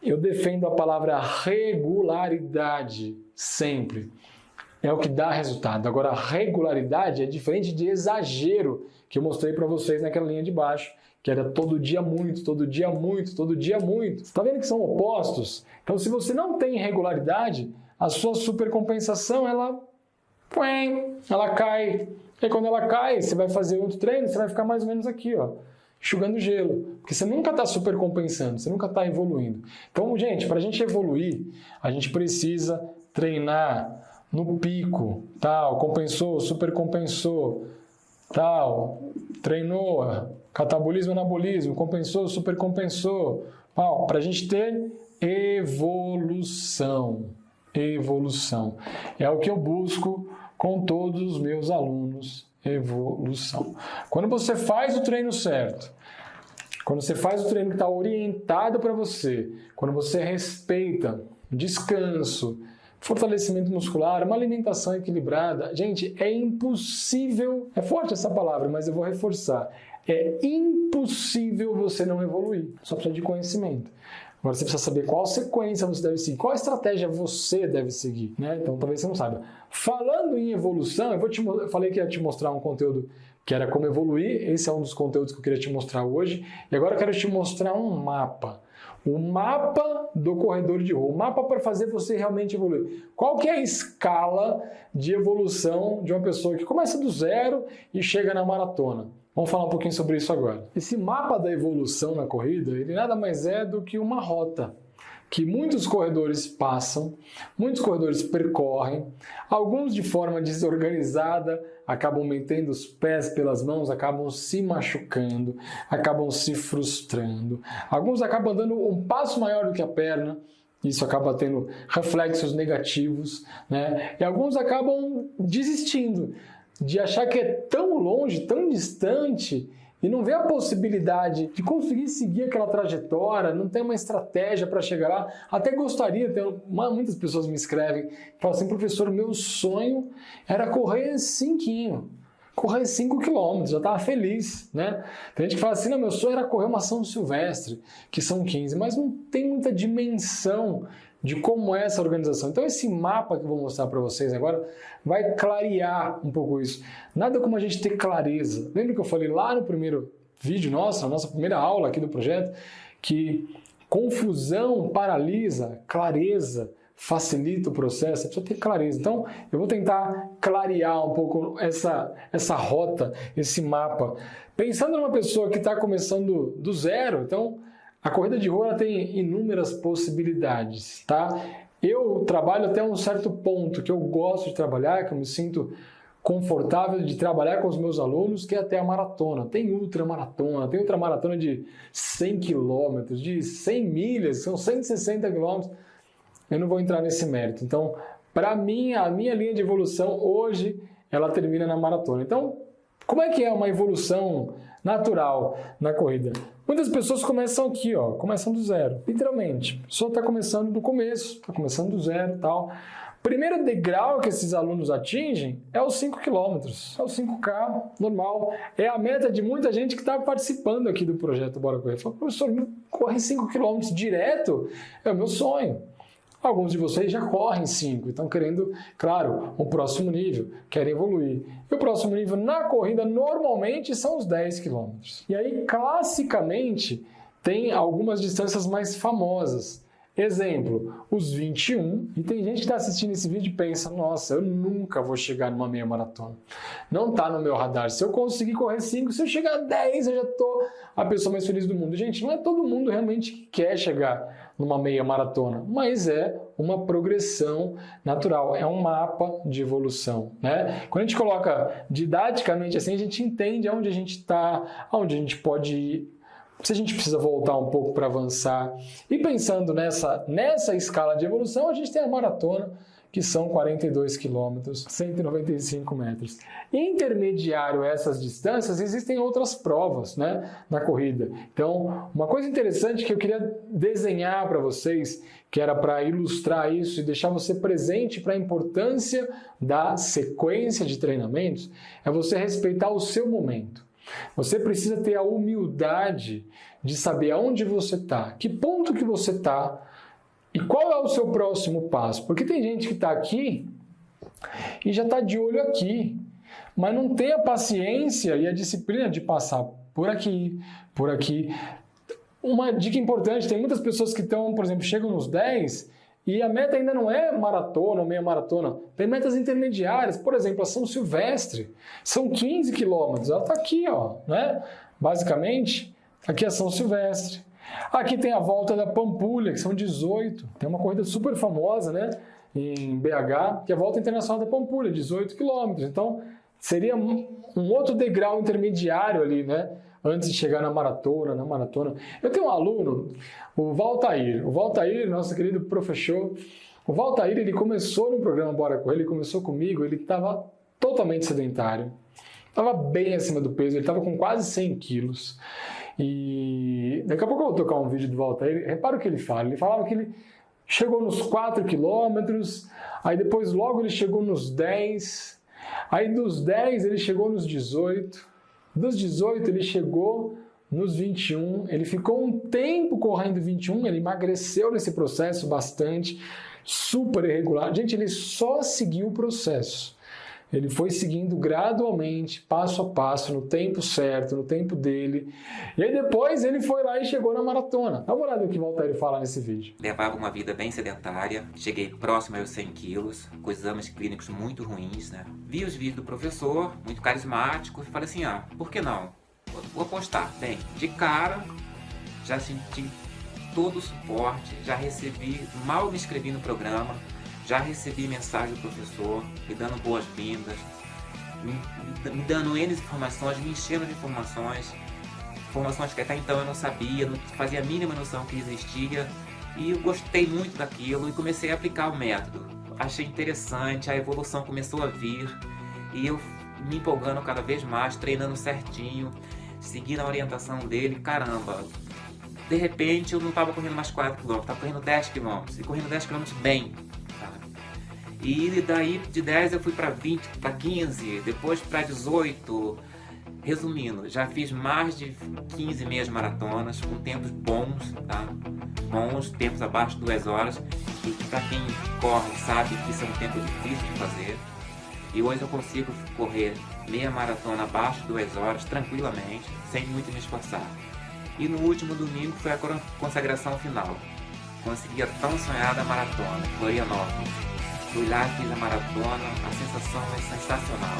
Eu defendo a palavra regularidade sempre. É o que dá resultado. Agora, a regularidade é diferente de exagero, que eu mostrei para vocês naquela linha de baixo, que era todo dia muito, todo dia muito, todo dia muito. Você está vendo que são opostos? Então, se você não tem regularidade, a sua supercompensação, ela cai. E quando ela cai, você vai fazer outro treino, você vai ficar mais ou menos aqui, ó, enxugando gelo. Porque você nunca está supercompensando, você nunca está evoluindo. Então, gente, para a gente evoluir, a gente precisa treinar no pico, tal, compensou, supercompensou, tal, treinou, catabolismo, anabolismo, compensou, supercompensou, para a gente ter evolução. Evolução. É o que eu busco com todos os meus alunos, evolução. Quando você faz o treino certo, quando você faz o treino que está orientado para você, quando você respeita descanso, fortalecimento muscular, uma alimentação equilibrada. Gente, é impossível, é forte essa palavra, mas eu vou reforçar. É impossível você não evoluir. Só precisa de conhecimento. Agora você precisa saber qual sequência você deve seguir, qual estratégia você deve seguir, né? Então talvez você não saiba. Falando em evolução, eu falei que ia te mostrar um conteúdo que era como evoluir. Esse é um dos conteúdos que eu queria te mostrar hoje. E agora eu quero te mostrar um mapa. O mapa do corredor de rua, o mapa para fazer você realmente evoluir. Qual que é a escala de evolução de uma pessoa que começa do zero e chega na maratona? Vamos falar um pouquinho sobre isso agora. Esse mapa da evolução na corrida, ele nada mais é do que uma rota que muitos corredores passam, muitos corredores percorrem, alguns de forma desorganizada, acabam metendo os pés pelas mãos, acabam se machucando, acabam se frustrando. Alguns acabam dando um passo maior do que a perna, isso acaba tendo reflexos negativos, né? E alguns acabam desistindo de achar que é tão longe, tão distante, e não vê a possibilidade de conseguir seguir aquela trajetória, não tem uma estratégia para chegar lá. Até gostaria, muitas pessoas me escrevem, falam assim, professor, meu sonho era correr 5 quilômetros, já estava feliz, né? Tem gente que fala assim, não, meu sonho era correr uma São Silvestre, que são 15, mas não tem muita dimensão de como é essa organização. Então esse mapa que eu vou mostrar para vocês agora vai clarear um pouco isso. Nada como a gente ter clareza. Lembra que eu falei lá no primeiro vídeo nosso, na nossa primeira aula aqui do projeto, que confusão paralisa, clareza facilita o processo, você precisa ter clareza. Então eu vou tentar clarear um pouco essa rota, esse mapa. Pensando numa pessoa que está começando do zero, então a corrida de rua ela tem inúmeras possibilidades, tá? Eu trabalho até um certo ponto que eu gosto de trabalhar, que eu me sinto confortável de trabalhar com os meus alunos, que é até a maratona. Tem ultramaratona, tem ultramaratona de 100 km, de 100 milhas, são 160 km. Eu não vou entrar nesse mérito. Então, para mim, a minha linha de evolução hoje, ela termina na maratona. Então, como é que é uma evolução natural na corrida? Muitas pessoas começam aqui, ó, começam do zero, literalmente. A pessoa está começando do começo, está começando do zero e tal. Primeiro degrau que esses alunos atingem é os 5 km, é o 5K normal. É a meta de muita gente que está participando aqui do projeto Bora Correr. Fala, professor, correr 5 km direto é o meu sonho. Alguns de vocês já correm 5, estão querendo, claro, um próximo nível, querem evoluir. E o próximo nível na corrida normalmente são os 10 km. E aí, classicamente, tem algumas distâncias mais famosas. Exemplo, os 21, e tem gente que está assistindo esse vídeo e pensa, nossa, eu nunca vou chegar numa meia maratona. Não está no meu radar. Se eu conseguir correr 5, se eu chegar a 10, eu já estou a pessoa mais feliz do mundo. Gente, não é todo mundo realmente que quer chegar numa meia maratona, mas é uma progressão natural, é um mapa de evolução, né? Quando a gente coloca didaticamente assim, a gente entende aonde a gente está, aonde a gente pode ir, se a gente precisa voltar um pouco para avançar. E pensando nessa escala de evolução, a gente tem a maratona, que são 42 quilômetros, 195 metros. Intermediário a essas distâncias, existem outras provas, né, na corrida. Então, uma coisa interessante que eu queria desenhar para vocês, que era para ilustrar isso e deixar você presente para a importância da sequência de treinamentos, é você respeitar o seu momento. Você precisa ter a humildade de saber aonde você está, que ponto que você está e qual é o seu próximo passo. Porque tem gente que está aqui e já está de olho aqui, mas não tem a paciência e a disciplina de passar por aqui, por aqui. Uma dica importante, tem muitas pessoas que estão, por exemplo, chegam nos 10 e a meta ainda não é maratona ou meia maratona. Tem metas intermediárias, por exemplo, a São Silvestre. São 15 quilômetros, ela está aqui, ó, né? Basicamente, aqui é a São Silvestre. Aqui tem a volta da Pampulha, que são 18. Tem uma corrida super famosa, né? Em BH, que é a Volta Internacional da Pampulha, 18 quilômetros. Então, seria um outro degrau intermediário ali, né? Antes de chegar na maratona. Eu tenho um aluno, o Valtair. O Valtair, nosso querido professor. O Valtair, ele começou no programa Bora Correr, ele começou comigo, ele estava totalmente sedentário. Estava bem acima do peso, ele estava com quase 100 quilos. E daqui a pouco eu vou tocar um vídeo do Valtair. Repara o que ele fala. Ele falava que ele chegou nos 4 quilômetros, aí depois logo ele chegou nos 10, aí dos 10 ele chegou nos 18, dos 18 ele chegou nos 21, ele ficou um tempo correndo 21, ele emagreceu nesse processo bastante, super irregular. Gente, ele só seguiu o processo. Ele foi seguindo gradualmente, passo a passo, no tempo certo, no tempo dele. E aí depois ele foi lá e chegou na maratona. Dá uma olhada no que o Valtair fala nesse vídeo. Levava uma vida bem sedentária, cheguei próximo aos 100 quilos, com exames clínicos muito ruins, né? Vi os vídeos do professor, muito carismático, e falei assim, por que não? Vou apostar. Bem, de cara, já senti todo o suporte, já recebi, mal me inscrevi no programa, já recebi mensagem do professor, me dando boas-vindas, me dando N informações, me enchendo de informações que até então eu não sabia, não fazia a mínima noção que existia, e eu gostei muito daquilo e comecei a aplicar o método. Achei interessante, a evolução começou a vir, e eu me empolgando cada vez mais, treinando certinho, seguindo a orientação dele, caramba. De repente eu não estava correndo mais 4 km, estava correndo 10 km, e correndo 10 km bem. E daí de 10 eu fui para 20, para 15, depois para 18. Resumindo, já fiz mais de 15 meias maratonas com tempos bons, tá? Bons, tempos abaixo de 2 horas. E para quem corre sabe que isso é um tempo difícil de fazer. E hoje eu consigo correr meia maratona abaixo de 2 horas tranquilamente, sem muito me esforçar. E no último domingo foi a consagração final. Consegui a tão sonhada maratona, Florianópolis. Fui lá, fiz a maratona, a sensação é sensacional.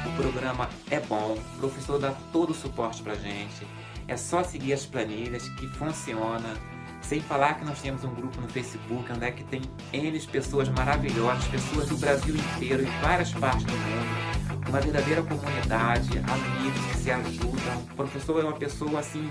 O programa é bom, o professor dá todo o suporte pra gente. É só seguir as planilhas que funciona. Sem falar que nós temos um grupo no Facebook onde é que tem N pessoas maravilhosas, pessoas do Brasil inteiro e várias partes do mundo. Uma verdadeira comunidade, amigos que se ajudam. O professor é uma pessoa assim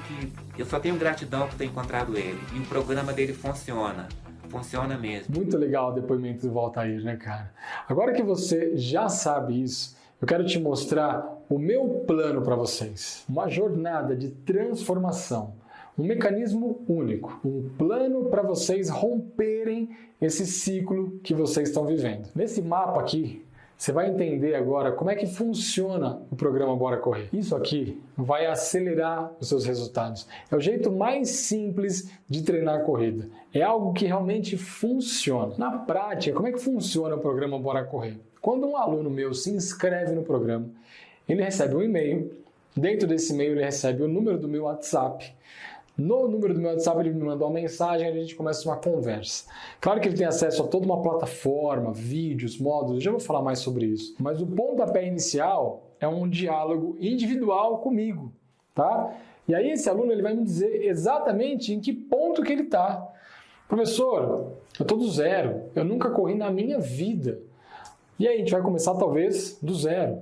que eu só tenho gratidão por ter encontrado ele. E o programa dele funciona. Funciona mesmo. Muito legal o depoimento do Valtair, né, cara? Agora que você já sabe isso, eu quero te mostrar o meu plano para vocês. Uma jornada de transformação. Um mecanismo único. Um plano para vocês romperem esse ciclo que vocês estão vivendo. Nesse mapa aqui, você vai entender agora como é que funciona o programa Bora Correr. Isso aqui vai acelerar os seus resultados. É o jeito mais simples de treinar a corrida. É algo que realmente funciona. Na prática, como é que funciona o programa Bora Correr? Quando um aluno meu se inscreve no programa, ele recebe um e-mail. Dentro desse e-mail ele recebe o número do meu WhatsApp. No número do meu WhatsApp ele me manda uma mensagem e a gente começa uma conversa. Claro que ele tem acesso a toda uma plataforma, vídeos, módulos, eu já vou falar mais sobre isso. Mas o pontapé inicial é um diálogo individual comigo, tá? E aí esse aluno ele vai me dizer exatamente em que ponto que ele está. Professor, eu estou do zero, eu nunca corri na minha vida. E aí a gente vai começar talvez do zero.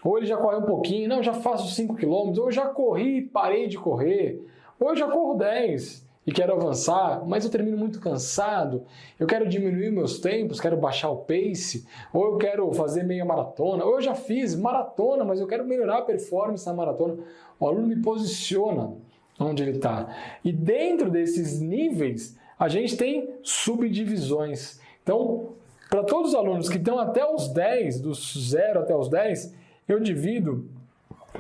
Ou ele já correu um pouquinho, não, já faço 5 km, ou eu já corri e parei de correr. Ou eu já corro 10 e quero avançar, mas eu termino muito cansado, eu quero diminuir meus tempos, quero baixar o pace, ou eu quero fazer meia maratona, ou eu já fiz maratona, mas eu quero melhorar a performance na maratona. O aluno me posiciona onde ele está. E dentro desses níveis, a gente tem subdivisões. Então, para todos os alunos que estão até os 10, dos 0 até os 10, eu divido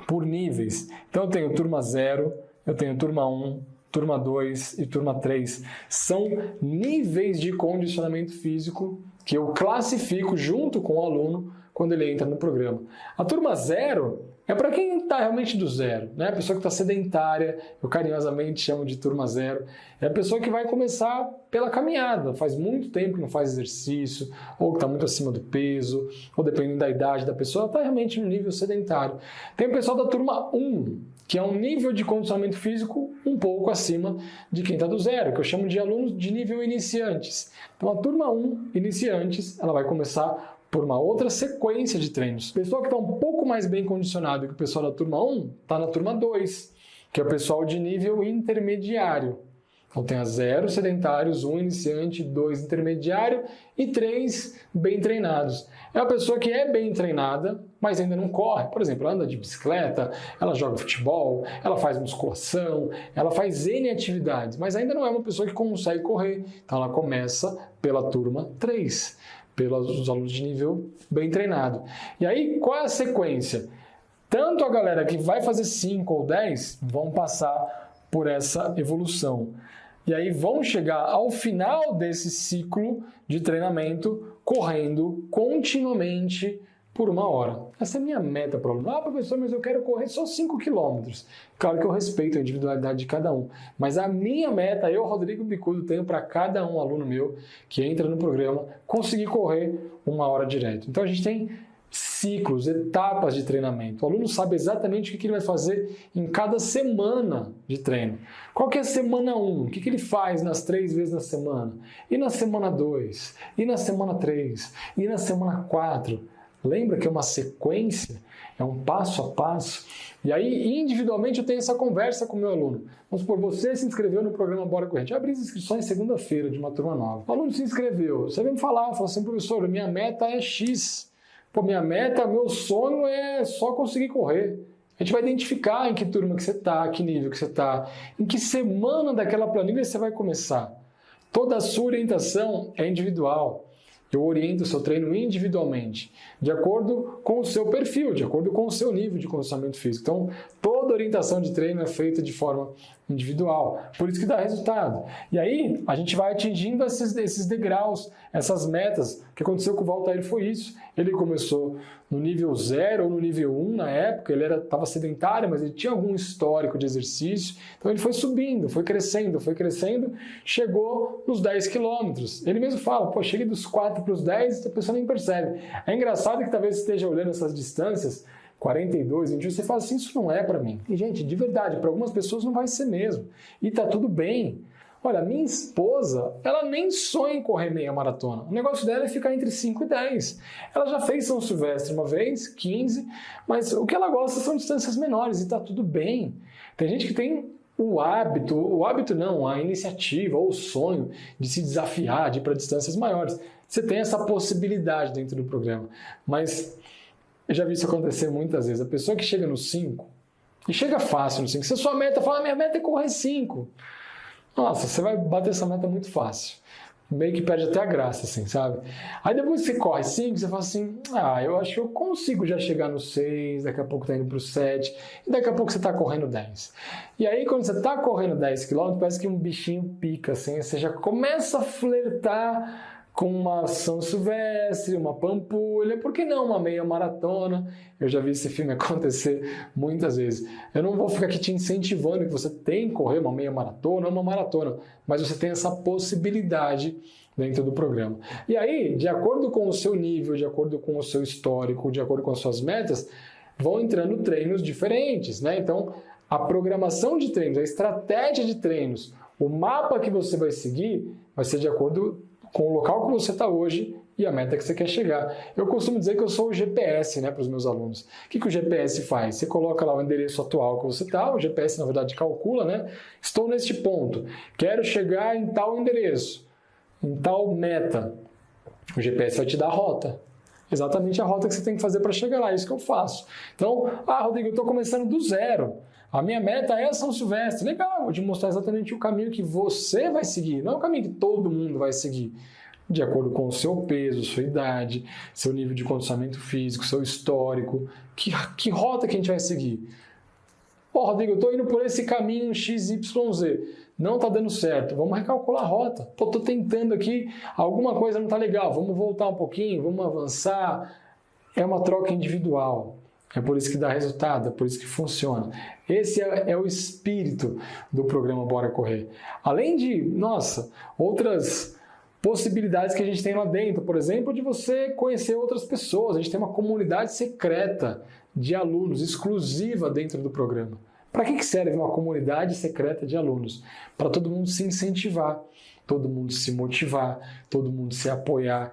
por níveis. Então, eu tenho turma 0, eu tenho turma 1, turma 2 e turma 3. São níveis de condicionamento físico que eu classifico junto com o aluno quando ele entra no programa. A turma 0 é para quem está realmente do zero, né? A pessoa que está sedentária, eu carinhosamente chamo de turma 0. É a pessoa que vai começar pela caminhada, faz muito tempo que não faz exercício, ou que está muito acima do peso, ou dependendo da idade da pessoa, está realmente no nível sedentário. Tem o pessoal da turma 1, que é um nível de condicionamento físico um pouco acima de quem está do zero, que eu chamo de alunos de nível iniciantes. Então a turma 1, iniciantes, ela vai começar por uma outra sequência de treinos. O pessoal que está um pouco mais bem condicionado que o pessoal da turma 1 está na turma 2, que é o pessoal de nível intermediário. Então tem a 0 sedentários, 1 iniciante, 2 intermediário e 3 bem treinados. É a pessoa que é bem treinada, mas ainda não corre. Por exemplo, ela anda de bicicleta, ela joga futebol, ela faz musculação, ela faz N atividades, mas ainda não é uma pessoa que consegue correr. Então ela começa pela turma 3. Pelos alunos de nível bem treinado. E aí, qual é a sequência? Tanto a galera que vai fazer 5 ou 10 vão passar por essa evolução. E aí vão chegar ao final desse ciclo de treinamento correndo continuamente por 1 hora. Essa é a minha meta para o aluno. Ah, professor, mas eu quero correr só 5 km. Claro que eu respeito a individualidade de cada um, mas a minha meta, eu, Rodrigo Bicudo, tenho para cada um aluno meu que entra no programa conseguir correr 1 hora direto. Então a gente tem ciclos, etapas de treinamento. O aluno sabe exatamente o que ele vai fazer em cada semana de treino. Qual que é a semana 1? O que ele faz nas 3 vezes na semana? E na semana 2? E na semana 3? E na semana 4? Lembra que é uma sequência, é um passo a passo. E aí, individualmente, eu tenho essa conversa com o meu aluno. Vamos supor, você se inscreveu no programa Bora Corrente. Eu abri as inscrições segunda-feira de uma turma nova. O aluno se inscreveu. Você vem me falar, fala assim, professor, minha meta é X. Pô, minha meta, meu sonho é só conseguir correr. A gente vai identificar em que turma que você está, que nível que você está, em que semana daquela planilha você vai começar. Toda a sua orientação é individual. Eu oriento o seu treino individualmente, de acordo com o seu perfil, de acordo com o seu nível de condicionamento físico. Então, toda orientação de treino é feita de forma individual, por isso que dá resultado. E aí, a gente vai atingindo esses degraus, essas metas. O que aconteceu com o Valtair foi isso. Ele começou no nível 0 ou no nível 1 na época, ele estava sedentário, mas ele tinha algum histórico de exercício, então ele foi subindo, foi crescendo, chegou nos 10 quilômetros. Ele mesmo fala, pô, cheguei dos 4 para os 10 e a pessoa nem percebe. É engraçado que talvez esteja olhando essas distâncias, 42, 21, você fala assim, isso não é para mim. E, gente, de verdade, para algumas pessoas não vai ser mesmo. E tá tudo bem. Olha, minha esposa, ela nem sonha em correr meia maratona. O negócio dela é ficar entre 5 e 10. Ela já fez São Silvestre uma vez, 15, mas o que ela gosta são distâncias menores e tá tudo bem. Tem gente que tem a iniciativa ou o sonho de se desafiar, de ir para distâncias maiores. Você tem essa possibilidade dentro do programa, mas eu já vi isso acontecer muitas vezes. A pessoa que chega no 5, e chega fácil no 5, se a sua meta fala, minha meta é correr 5, nossa, você vai bater essa meta muito fácil. Meio que perde até a graça, assim, sabe? Aí depois que você corre 5, você fala assim, eu acho que eu consigo já chegar no 6, daqui a pouco tá indo pro 7, e daqui a pouco você tá correndo 10. E aí quando você tá correndo 10 km, parece que um bichinho pica, assim, você já começa a flertar com uma São Silvestre, uma Pampulha, por que não uma meia maratona? Eu já vi esse filme acontecer muitas vezes. Eu não vou ficar aqui te incentivando que você tem que correr uma meia maratona ou uma maratona, mas você tem essa possibilidade dentro do programa. E aí, de acordo com o seu nível, de acordo com o seu histórico, de acordo com as suas metas, vão entrando treinos diferentes, né? Então, a programação de treinos, a estratégia de treinos, o mapa que você vai seguir vai ser de acordo com o local que você está hoje e a meta que você quer chegar. Eu costumo dizer que eu sou o GPS, né, para os meus alunos. O que o GPS faz? Você coloca lá o endereço atual que você está, o GPS na verdade calcula, né? Estou neste ponto, quero chegar em tal endereço, em tal meta. O GPS vai te dar a rota. Exatamente a rota que você tem que fazer para chegar lá, é isso que eu faço. Então, Rodrigo, eu estou começando do zero. A minha meta é São Silvestre. Legal, vou te mostrar exatamente o caminho que você vai seguir, não é o caminho que todo mundo vai seguir. De acordo com o seu peso, sua idade, seu nível de condicionamento físico, seu histórico. Que rota que a gente vai seguir? Rodrigo, eu estou indo por esse caminho XYZ. Não está dando certo. Vamos recalcular a rota. Estou tentando aqui, alguma coisa não está legal. Vamos voltar um pouquinho, vamos avançar. É uma troca individual. É por isso que dá resultado, é por isso que funciona. Esse é o espírito do programa Bora Correr. Além de, outras possibilidades que a gente tem lá dentro. Por exemplo, de você conhecer outras pessoas. A gente tem uma comunidade secreta de alunos, exclusiva dentro do programa. Para que serve uma comunidade secreta de alunos? Para todo mundo se incentivar, todo mundo se motivar, todo mundo se apoiar.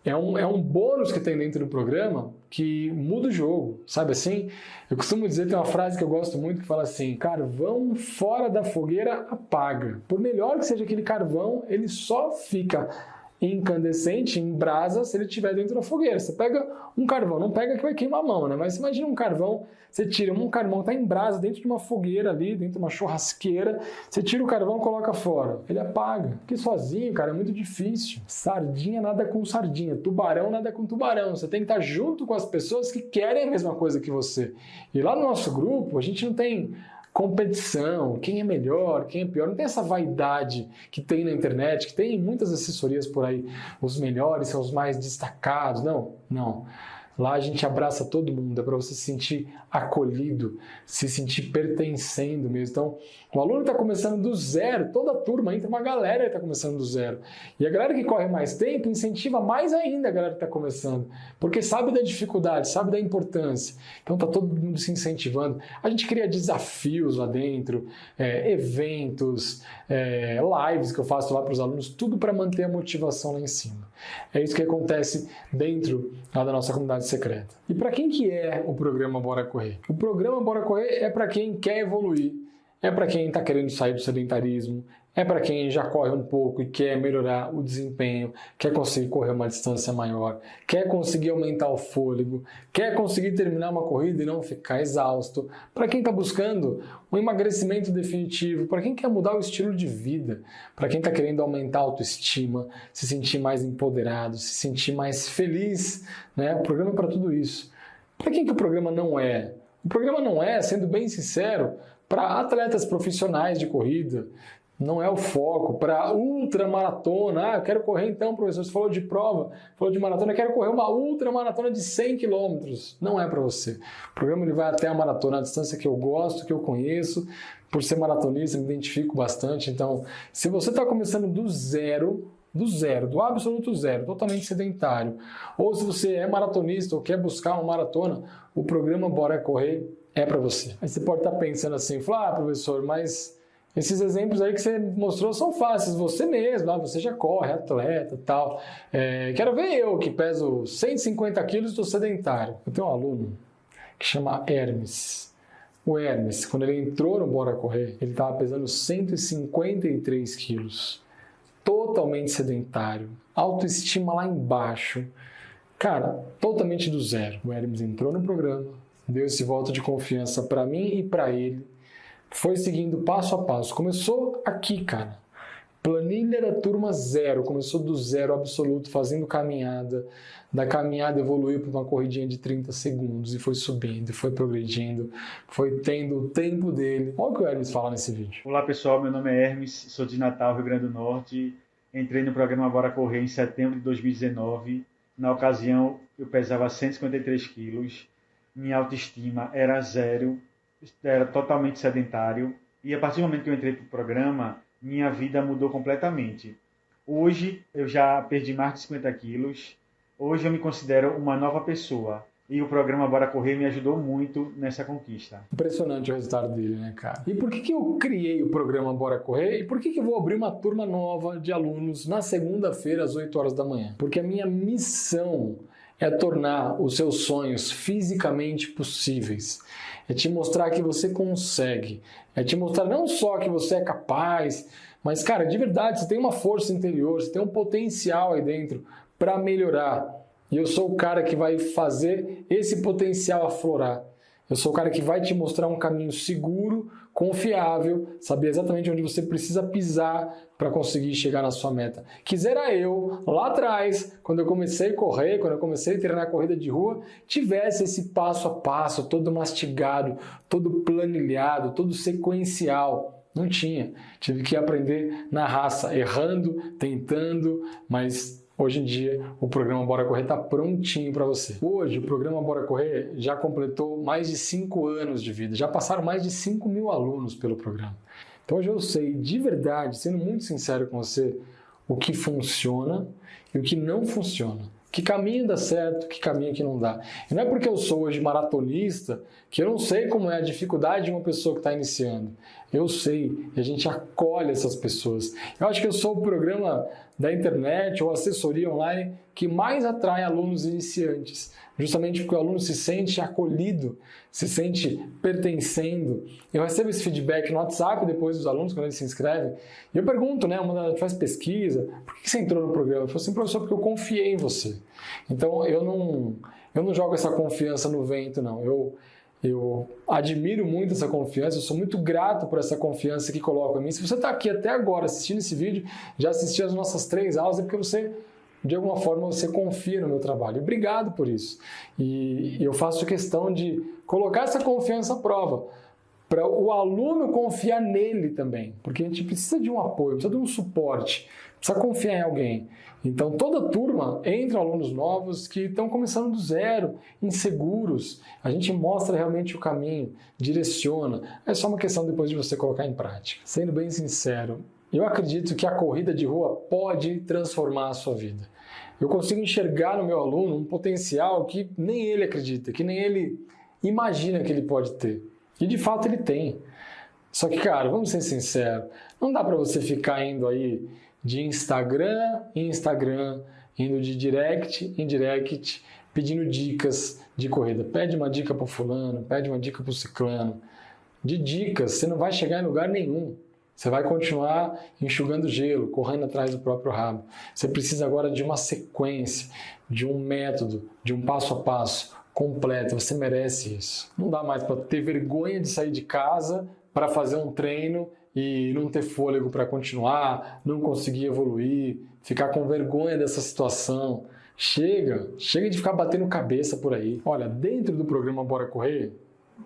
É um bônus que tem dentro do programa que muda o jogo, sabe assim? Eu costumo dizer, tem uma frase que eu gosto muito que fala assim: carvão fora da fogueira apaga. Por melhor que seja aquele carvão, ele só fica incandescente, em brasa, se ele estiver dentro da fogueira. Você pega um carvão, não pega que vai queimar a mão, né? Mas imagina um carvão, você tira um carvão que está em brasa dentro de uma fogueira ali, dentro de uma churrasqueira, você tira o carvão e coloca fora. Ele apaga. Porque sozinho, cara, é muito difícil. Sardinha nada com sardinha, tubarão nada com tubarão. Você tem que estar junto com as pessoas que querem a mesma coisa que você. E lá no nosso grupo, a gente não tem competição, quem é melhor, quem é pior, não tem essa vaidade que tem na internet, que tem em muitas assessorias por aí, os melhores são os mais destacados, não. Lá a gente abraça todo mundo, é para você se sentir acolhido, se sentir pertencendo mesmo. Então, o aluno está começando do zero, toda a turma, entra uma galera que está começando do zero. E a galera que corre mais tempo incentiva mais ainda a galera que está começando, porque sabe da dificuldade, sabe da importância. Então está todo mundo se incentivando. A gente cria desafios lá dentro, eventos, lives que eu faço lá para os alunos, tudo para manter a motivação lá em cima. É isso que acontece dentro lá da nossa comunidade secreta. E para quem que é o programa Bora Correr? O programa Bora Correr é para quem quer evoluir, é para quem está querendo sair do sedentarismo, é para quem já corre um pouco e quer melhorar o desempenho, quer conseguir correr uma distância maior, quer conseguir aumentar o fôlego, quer conseguir terminar uma corrida e não ficar exausto, para quem está buscando um emagrecimento definitivo, para quem quer mudar o estilo de vida, para quem está querendo aumentar a autoestima, se sentir mais empoderado, se sentir mais feliz, né? O programa é para tudo isso. Para quem que o programa não é? O programa não é, sendo bem sincero, para atletas profissionais de corrida. Não é o foco. Para ultramaratona, eu quero correr então, professor, você falou de prova, falou de maratona, eu quero correr uma ultramaratona de 100 km. Não é para você. O programa ele vai até a maratona, a distância que eu gosto, que eu conheço. Por ser maratonista, me identifico bastante. Então, se você está começando do zero, do absoluto zero, totalmente sedentário, ou se você é maratonista ou quer buscar uma maratona, o programa Bora Correr é para você. Aí você pode estar pensando assim, professor, mas esses exemplos aí que você mostrou são fáceis, você mesmo, você já corre, atleta e tal. Quero ver eu, que peso 150 quilos, estou sedentário. Eu tenho um aluno que chama Hermes. O Hermes, quando ele entrou no Bora Correr, ele estava pesando 153 quilos. Totalmente sedentário, autoestima lá embaixo. Cara, totalmente do zero. O Hermes entrou no programa, deu esse voto de confiança para mim e para ele. Foi seguindo passo a passo. Começou aqui, cara. Planilha da turma zero. Começou do zero absoluto, fazendo caminhada. Da caminhada evoluiu para uma corridinha de 30 segundos e foi subindo, foi progredindo, foi tendo o tempo dele. Olha o que o Hermes fala nesse vídeo. Olá pessoal, meu nome é Hermes, sou de Natal, Rio Grande do Norte. Entrei no programa Bora Correr em setembro de 2019. Na ocasião, eu pesava 153 quilos. Minha autoestima era zero. Era totalmente sedentário. E a partir do momento que eu entrei para o programa, minha vida mudou completamente. Hoje, eu já perdi mais de 50 quilos. Hoje, eu me considero uma nova pessoa. E o programa Bora Correr me ajudou muito nessa conquista. Impressionante o resultado dele, né, cara? E por que eu criei o programa Bora Correr? E por que eu vou abrir uma turma nova de alunos na segunda-feira às 8 horas da manhã? Porque a minha missão é tornar os seus sonhos fisicamente possíveis. É te mostrar que você consegue. É te mostrar não só que você é capaz, mas, cara, de verdade, você tem uma força interior, você tem um potencial aí dentro para melhorar. E eu sou o cara que vai fazer esse potencial aflorar. Eu sou o cara que vai te mostrar um caminho seguro, confiável, saber exatamente onde você precisa pisar para conseguir chegar na sua meta. Quisera eu, lá atrás, quando eu comecei a correr, quando eu comecei a treinar corrida de rua, tivesse esse passo a passo, todo mastigado, todo planilhado, todo sequencial. Não tinha. Tive que aprender na raça, errando, tentando, mas hoje em dia, o programa Bora Correr está prontinho para você. Hoje, o programa Bora Correr já completou mais de 5 anos de vida. Já passaram mais de 5.000 alunos pelo programa. Então, hoje eu sei, de verdade, sendo muito sincero com você, o que funciona e o que não funciona. Que caminho dá certo, que caminho que não dá. E não é porque eu sou hoje maratonista que eu não sei como é a dificuldade de uma pessoa que está iniciando. Eu sei, e a gente acolhe essas pessoas. Eu acho que eu sou o programa da internet ou assessoria online que mais atrai alunos iniciantes, justamente porque o aluno se sente acolhido, se sente pertencendo. Eu recebo esse feedback no WhatsApp depois dos alunos, quando eles se inscrevem, e eu pergunto, né, a gente faz pesquisa, por que você entrou no programa? Eu falo assim, professor, porque eu confiei em você. Então, eu não jogo essa confiança no vento, não. Eu admiro muito essa confiança, eu sou muito grato por essa confiança que colocam em mim. Se você está aqui até agora assistindo esse vídeo, já assistiu as nossas 3 aulas, é porque você, de alguma forma, você confia no meu trabalho. Obrigado por isso. E eu faço questão de colocar essa confiança à prova, para o aluno confiar nele também, porque a gente precisa de um apoio, precisa de um suporte, precisa confiar em alguém. Então, toda turma entra alunos novos que estão começando do zero, inseguros. A gente mostra realmente o caminho, direciona. É só uma questão depois de você colocar em prática. Sendo bem sincero, eu acredito que a corrida de rua pode transformar a sua vida. Eu consigo enxergar no meu aluno um potencial que nem ele acredita, que nem ele imagina que ele pode ter. E de fato ele tem. Só que, cara, vamos ser sinceros, não dá para você ficar indo aí de Instagram em Instagram, indo de direct em direct, pedindo dicas de corrida. Pede uma dica para o fulano, pede uma dica para o ciclano. De dicas, você não vai chegar em lugar nenhum. Você vai continuar enxugando gelo, correndo atrás do próprio rabo. Você precisa agora de uma sequência, de um método, de um passo a passo completo. Você merece isso. Não dá mais para ter vergonha de sair de casa para fazer um treino e não ter fôlego para continuar, não conseguir evoluir, ficar com vergonha dessa situação. Chega de ficar batendo cabeça por aí. Olha, dentro do programa Bora Correr,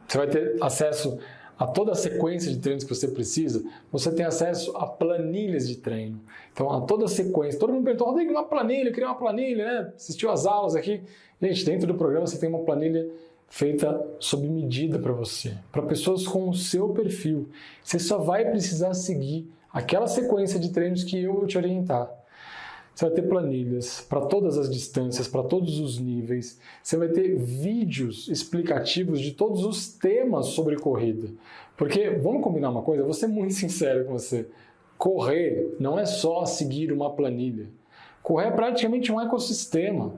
você vai ter acesso a toda a sequência de treinos que você precisa. Você tem acesso a planilhas de treino. Então, a toda a sequência. Todo mundo perguntou, Rodrigo, uma planilha, eu queria uma planilha, né? Assistiu as aulas aqui. Gente, dentro do programa você tem uma planilha feita sob medida para você, para pessoas com o seu perfil. Você só vai precisar seguir aquela sequência de treinos que eu vou te orientar. Você vai ter planilhas para todas as distâncias, para todos os níveis. Você vai ter vídeos explicativos de todos os temas sobre corrida. Porque, vamos combinar uma coisa, eu vou ser muito sincero com você. Correr não é só seguir uma planilha. Correr é praticamente um ecossistema.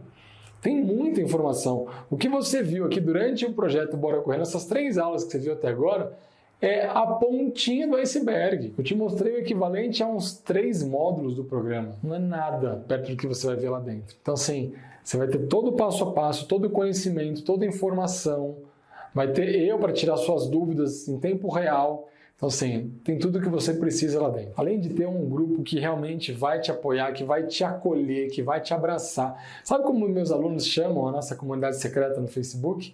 Tem muita informação. O que você viu aqui durante o projeto Bora Correr, nessas 3 aulas que você viu até agora, é a pontinha do iceberg. Eu te mostrei o equivalente a uns 3 módulos do programa. Não é nada perto do que você vai ver lá dentro. Então, assim, você vai ter todo o passo a passo, todo o conhecimento, toda a informação. Vai ter eu para tirar suas dúvidas em tempo real. Então, Então, assim, tem tudo que você precisa lá dentro. Além de ter um grupo que realmente vai te apoiar, que vai te acolher, que vai te abraçar. Sabe como meus alunos chamam a nossa comunidade secreta no Facebook?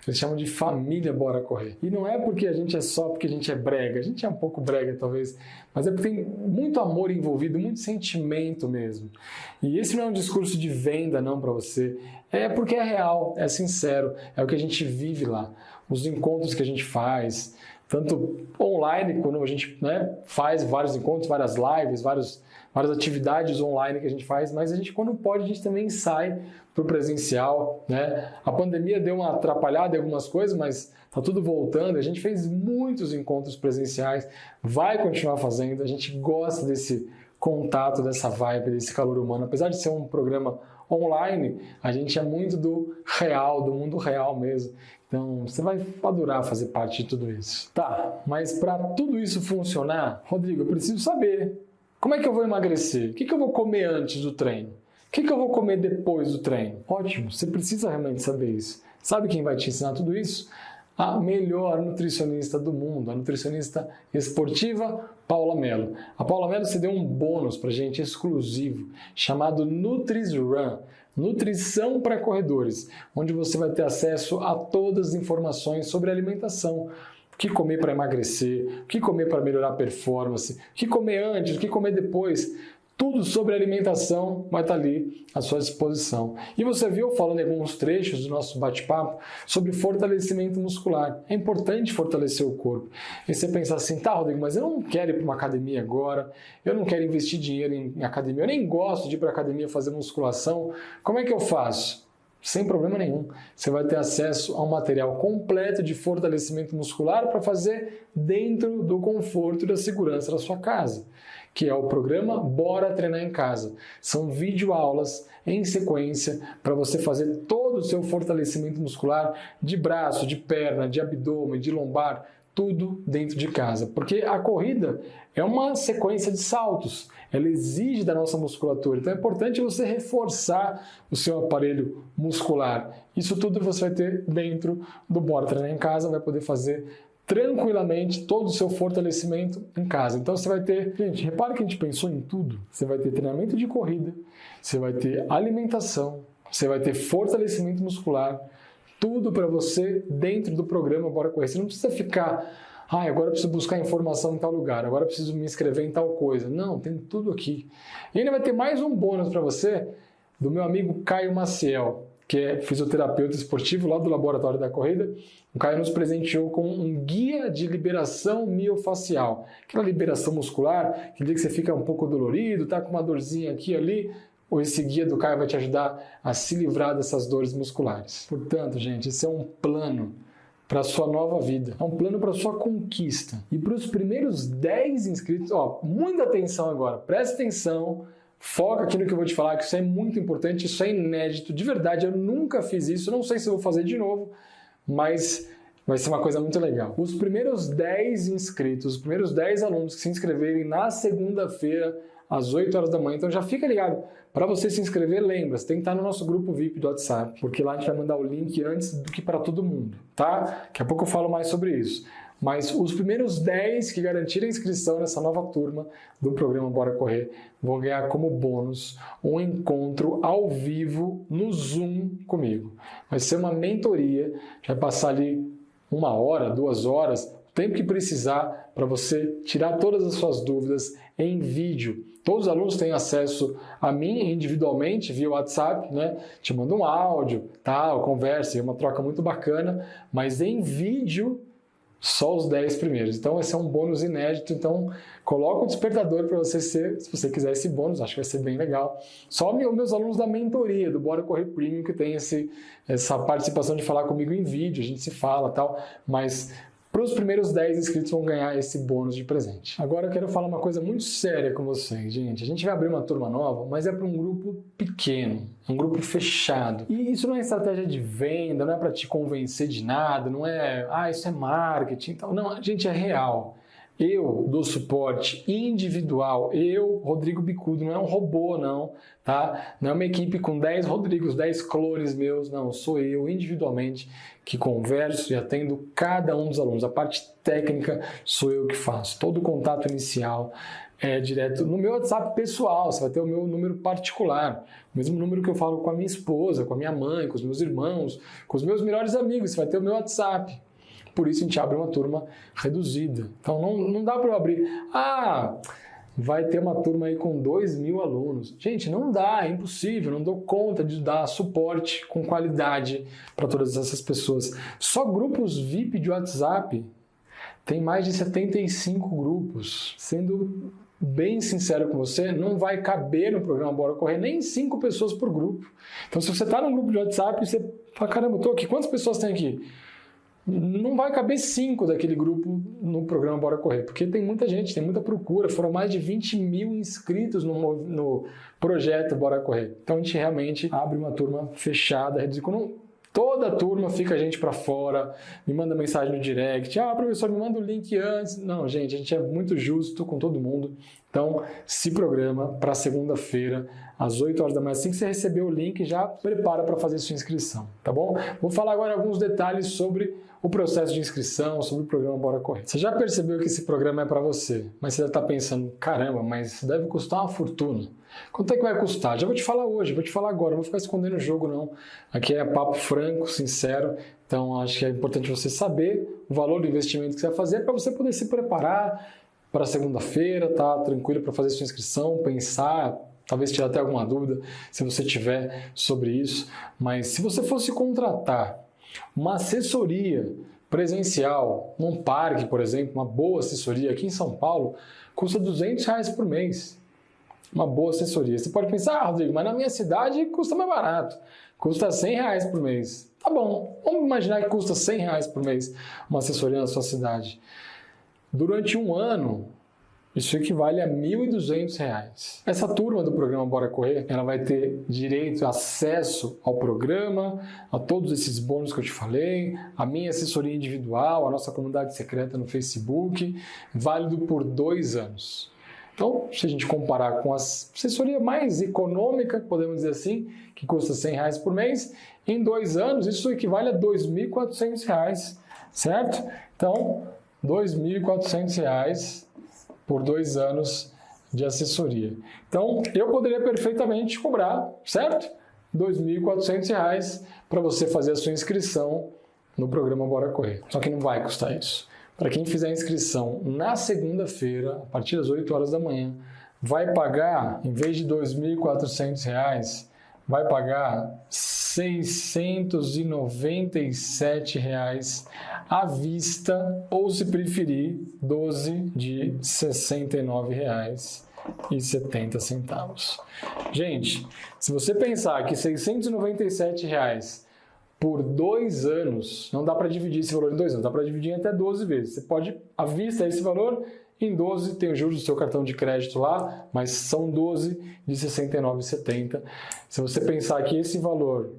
Eles chamam de família Bora Correr. E não é porque a gente é só porque a gente é brega. A gente é um pouco brega, talvez. Mas é porque tem muito amor envolvido, muito sentimento mesmo. E esse não é um discurso de venda, não, para você. É porque é real, é sincero. É o que a gente vive lá. Os encontros que a gente faz, tanto online, quando a gente faz vários encontros, várias lives, várias atividades online que a gente faz, mas a gente, quando pode, a gente também sai para o presencial, né? A pandemia deu uma atrapalhada em algumas coisas, mas está tudo voltando. A gente fez muitos encontros presenciais, vai continuar fazendo. A gente gosta desse contato, dessa vibe, desse calor humano. Apesar de ser um programa online, a gente é muito do real, do mundo real mesmo. Então, você vai adorar fazer parte de tudo isso. Tá, mas para tudo isso funcionar, Rodrigo, eu preciso saber como é que eu vou emagrecer? O que eu vou comer antes do treino? O que eu vou comer depois do treino? Ótimo, você precisa realmente saber isso. Sabe quem vai te ensinar tudo isso? A melhor nutricionista do mundo, a nutricionista esportiva Paula Mello. A Paula Mello se deu um bônus pra gente exclusivo, chamado NutrisRun. Nutrição para corredores, onde você vai ter acesso a todas as informações sobre alimentação. O que comer para emagrecer, o que comer para melhorar a performance, o que comer antes, o que comer depois. Tudo sobre alimentação vai estar ali à sua disposição. E você viu falando em alguns trechos do nosso bate-papo sobre fortalecimento muscular. É importante fortalecer o corpo. E você pensar assim, tá, Rodrigo, mas eu não quero ir para uma academia agora, eu não quero investir dinheiro em academia, eu nem gosto de ir para a academia fazer musculação. Como é que eu faço? Sem problema nenhum. Você vai ter acesso a um material completo de fortalecimento muscular para fazer dentro do conforto e da segurança da sua casa, que é o programa Bora Treinar em Casa. São videoaulas em sequência para você fazer todo o seu fortalecimento muscular de braço, de perna, de abdômen, de lombar, tudo dentro de casa. Porque a corrida é uma sequência de saltos, ela exige da nossa musculatura. Então é importante você reforçar o seu aparelho muscular. Isso tudo você vai ter dentro do Bora Treinar em Casa, vai poder fazer tranquilamente todo o seu fortalecimento em casa. Então você vai ter, gente, repara que a gente pensou em tudo. Você vai ter treinamento de corrida, você vai ter alimentação, você vai ter fortalecimento muscular, tudo para você dentro do programa Bora Correr. Você não precisa ficar, agora eu preciso buscar informação em tal lugar, agora eu preciso me inscrever em tal coisa. Não, tem tudo aqui. E ainda vai ter mais um bônus para você do meu amigo Caio Maciel, que é fisioterapeuta esportivo lá do Laboratório da Corrida. O Caio nos presenteou com um guia de liberação miofacial. Aquela liberação muscular, que dia que você fica um pouco dolorido, tá com uma dorzinha aqui e ali, ou esse guia do Caio vai te ajudar a se livrar dessas dores musculares. Portanto, gente, esse é um plano para a sua nova vida. É um plano para a sua conquista. E para os primeiros 10 inscritos, muita atenção agora, presta atenção, foca aqui no que eu vou te falar, que isso é muito importante, isso é inédito, de verdade, eu nunca fiz isso, não sei se eu vou fazer de novo, mas vai ser uma coisa muito legal. Os primeiros 10 inscritos, os primeiros 10 alunos que se inscreverem na segunda-feira, às 8 horas da manhã, então já fica ligado. Para você se inscrever, lembra, você tem que estar no nosso grupo VIP do WhatsApp, porque lá a gente vai mandar o link antes do que para todo mundo, tá? Daqui a pouco eu falo mais sobre isso. Mas os primeiros 10 que garantirem a inscrição nessa nova turma do programa Bora Correr vão ganhar como bônus um encontro ao vivo no Zoom comigo. Vai ser uma mentoria, vai passar ali 1 hora, 2 horas, o tempo que precisar para você tirar todas as suas dúvidas em vídeo. Todos os alunos têm acesso a mim individualmente via WhatsApp, né? Te mando um áudio, tal, conversa, é uma troca muito bacana, mas em vídeo só os 10 primeiros. Então esse é um bônus inédito, então coloca o despertador para você ser, se você quiser esse bônus, acho que vai ser bem legal. Só meus alunos da mentoria, do Bora Correr Premium, que tem essa participação de falar comigo em vídeo, a gente se fala tal, mas para os primeiros 10 inscritos vão ganhar esse bônus de presente. Agora eu quero falar uma coisa muito séria com vocês, gente. A gente vai abrir uma turma nova, mas é para um grupo pequeno, um grupo fechado. E isso não é estratégia de venda, não é para te convencer de nada, não é, isso é marketing e tal. Não, gente, é real. Eu dou suporte individual, eu, Rodrigo Bicudo, não é um robô não, tá? Não é uma equipe com 10 Rodrigos, 10 clones meus, não, sou eu individualmente que converso e atendo cada um dos alunos. A parte técnica sou eu que faço, todo o contato inicial é direto no meu WhatsApp pessoal, você vai ter o meu número particular, o mesmo número que eu falo com a minha esposa, com a minha mãe, com os meus irmãos, com os meus melhores amigos, você vai ter o meu WhatsApp. Por isso a gente abre uma turma reduzida. Então não dá para eu abrir, vai ter uma turma aí com 2.000 alunos. Gente, não dá, é impossível, não dou conta de dar suporte com qualidade para todas essas pessoas. Só grupos VIP de WhatsApp tem mais de 75 grupos. Sendo bem sincero com você, não vai caber no programa Bora Correr nem 5 pessoas por grupo. Então se você está num grupo de WhatsApp, você fala, caramba, eu tô aqui, quantas pessoas tem aqui? Não vai caber 5 daquele grupo no programa Bora Correr, porque tem muita gente, tem muita procura, foram mais de 20.000 inscritos no projeto Bora Correr. Então a gente realmente abre uma turma fechada, toda a turma fica a gente para fora, me manda mensagem no direct, professor, me manda o link antes. Não, gente, a gente é muito justo com todo mundo, então se programa para segunda-feira, às 8 horas da manhã, assim que você receber o link, já prepara para fazer sua inscrição, tá bom? Vou falar agora alguns detalhes sobre o processo de inscrição, sobre o programa Bora Correr. Você já percebeu que esse programa é para você, mas você já está pensando, caramba, mas isso deve custar uma fortuna. Quanto é que vai custar? Já vou te falar hoje, vou te falar agora, não vou ficar escondendo o jogo não. Aqui é papo franco, sincero, então acho que é importante você saber o valor do investimento que você vai fazer para você poder se preparar para segunda-feira, tá tranquilo para fazer sua inscrição, pensar, talvez tirar até alguma dúvida se você tiver sobre isso, mas se você fosse contratar uma assessoria presencial num parque, por exemplo, uma boa assessoria aqui em São Paulo, custa R$200 por mês. Uma boa assessoria. Você pode pensar, Rodrigo, mas na minha cidade custa mais barato. Custa R$100 por mês. Tá bom, vamos imaginar que custa R$100 por mês uma assessoria na sua cidade. Durante um ano, isso equivale a R$1.200. Essa turma do programa Bora Correr, ela vai ter direito, acesso ao programa, a todos esses bônus que eu te falei, a minha assessoria individual, a nossa comunidade secreta no Facebook, válido por 2 anos. Então, se a gente comparar com a assessoria mais econômica, podemos dizer assim, que custa R$100 por mês, em 2 anos isso equivale a R$2.400, certo? Então, R$2.400 por 2 anos de assessoria. Então, eu poderia perfeitamente cobrar, certo? R$2.400 para você fazer a sua inscrição no programa Bora Correr. Só que não vai custar isso. Para quem fizer a inscrição na segunda-feira, a partir das 8 horas da manhã, vai pagar, em vez de R$2.400, vai pagar R$697 à vista, ou se preferir, 12 de R$ 69,70. Gente, se você pensar que R$ 697 por 2 anos, não dá para dividir esse valor em 2 anos, dá para dividir em até 12 vezes. Você pode, à vista, esse valor, em 12, tem os juros do seu cartão de crédito lá, mas são 12 de R$ 69,70. Se você pensar que esse valor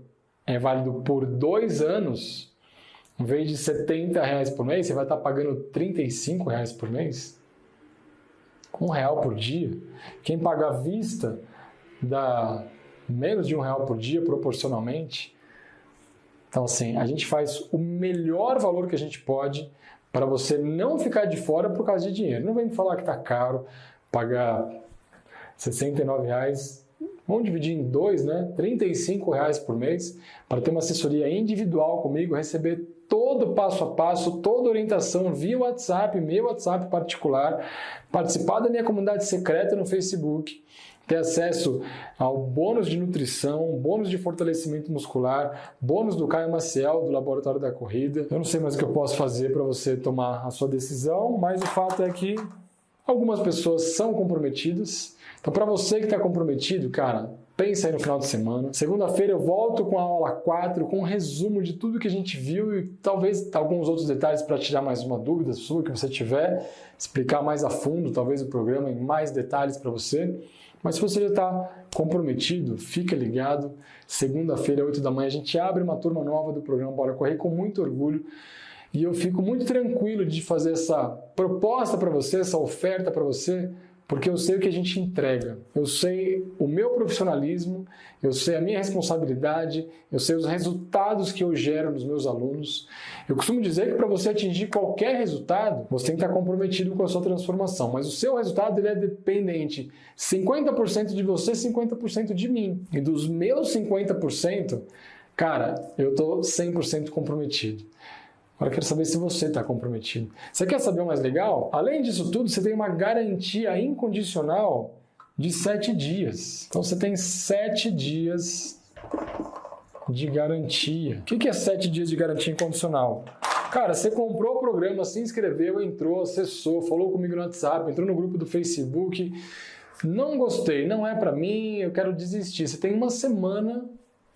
é válido por 2 anos, em vez de R$ 70 por mês, você vai estar pagando R$ 35 por mês? Com R$1 por dia. Quem paga à vista dá menos de R$1 por dia, proporcionalmente. Então, assim, a gente faz o melhor valor que a gente pode para você não ficar de fora por causa de dinheiro. Não vem me falar que está caro pagar R$ 69,00. Vamos dividir em 2, né? R$ 35 por mês para ter uma assessoria individual comigo, receber todo passo a passo, toda orientação via WhatsApp, meu WhatsApp particular, participar da minha comunidade secreta no Facebook, ter acesso ao bônus de nutrição, bônus de fortalecimento muscular, bônus do Caio Maciel, do Laboratório da Corrida. Eu não sei mais o que eu posso fazer para você tomar a sua decisão, mas o fato é que algumas pessoas são comprometidas. Então, para você que está comprometido, cara, pensa aí no final de semana. Segunda-feira eu volto com a aula 4, com um resumo de tudo que a gente viu e talvez alguns outros detalhes para tirar mais uma dúvida sua que você tiver, explicar mais a fundo, talvez o programa em mais detalhes para você. Mas se você já está comprometido, fica ligado. Segunda-feira, 8 da manhã, a gente abre uma turma nova do programa Bora Correr com muito orgulho. E eu fico muito tranquilo de fazer essa proposta para você, essa oferta para você, porque eu sei o que a gente entrega. Eu sei o meu profissionalismo, eu sei a minha responsabilidade, eu sei os resultados que eu gero nos meus alunos. Eu costumo dizer que para você atingir qualquer resultado, você tem que estar comprometido com a sua transformação, mas o seu resultado ele é dependente 50% de você, 50% de mim. E dos meus 50%, cara, eu estou 100% comprometido. Agora eu quero saber se você está comprometido. Você quer saber o mais legal? Além disso tudo, você tem uma garantia incondicional de 7 dias. Então você tem 7 dias de garantia. O que é 7 dias de garantia incondicional? Cara, você comprou o programa, se inscreveu, entrou, acessou, falou comigo no WhatsApp, entrou no grupo do Facebook. Não gostei, não é para mim, eu quero desistir. Você tem uma semana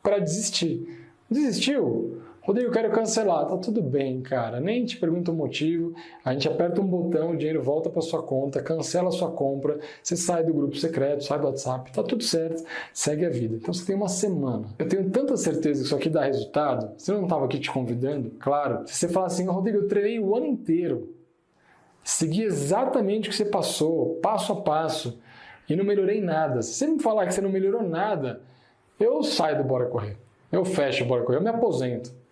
para desistir. Desistiu? Rodrigo, eu quero cancelar. Tá tudo bem, cara. Nem te pergunta o motivo. A gente aperta um botão, o dinheiro volta para sua conta, cancela a sua compra, você sai do grupo secreto, sai do WhatsApp, tá tudo certo, segue a vida. Então você tem uma semana. Eu tenho tanta certeza que isso aqui dá resultado. Se eu não estava aqui te convidando, claro. Se você falar assim, Rodrigo, eu treinei o ano inteiro, segui exatamente o que você passou, passo a passo, e não melhorei nada. Se você me falar que você não melhorou nada, eu saio do Bora Correr. Eu fecho o Bora Correr, eu me aposento.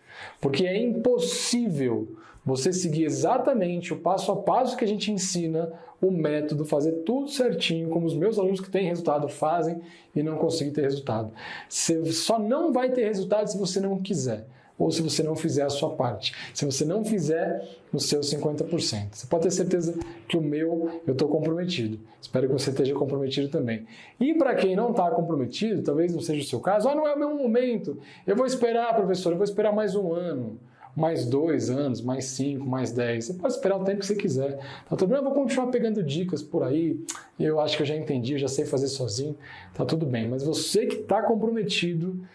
Porque é impossível você seguir exatamente o passo a passo que a gente ensina, o método, fazer tudo certinho, como os meus alunos que têm resultado fazem e não conseguem ter resultado. Você só não vai ter resultado se você não quiser, ou se você não fizer a sua parte, se você não fizer os seus 50%. Você pode ter certeza que o meu, eu estou comprometido. Espero que você esteja comprometido também. E para quem não está comprometido, talvez não seja o seu caso, não é o meu momento, eu vou esperar, professor, eu vou esperar mais 1 ano, mais 2 anos, mais 5, mais 10. Você pode esperar o tempo que você quiser. Tá tudo bem? Eu vou continuar pegando dicas por aí, eu acho que eu já entendi, eu já sei fazer sozinho, tá tudo bem. Mas você que está comprometido,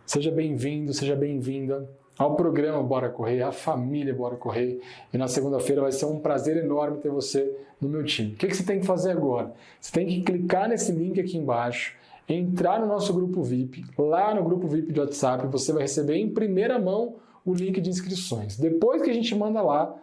seja bem-vindo, seja bem-vinda ao programa Bora Correr, à família Bora Correr. E na segunda-feira vai ser um prazer enorme ter você no meu time. O que você tem que fazer agora? Você tem que clicar nesse link aqui embaixo, entrar no nosso grupo VIP. Lá no grupo VIP de WhatsApp você vai receber em primeira mão o link de inscrições. Depois que a gente manda lá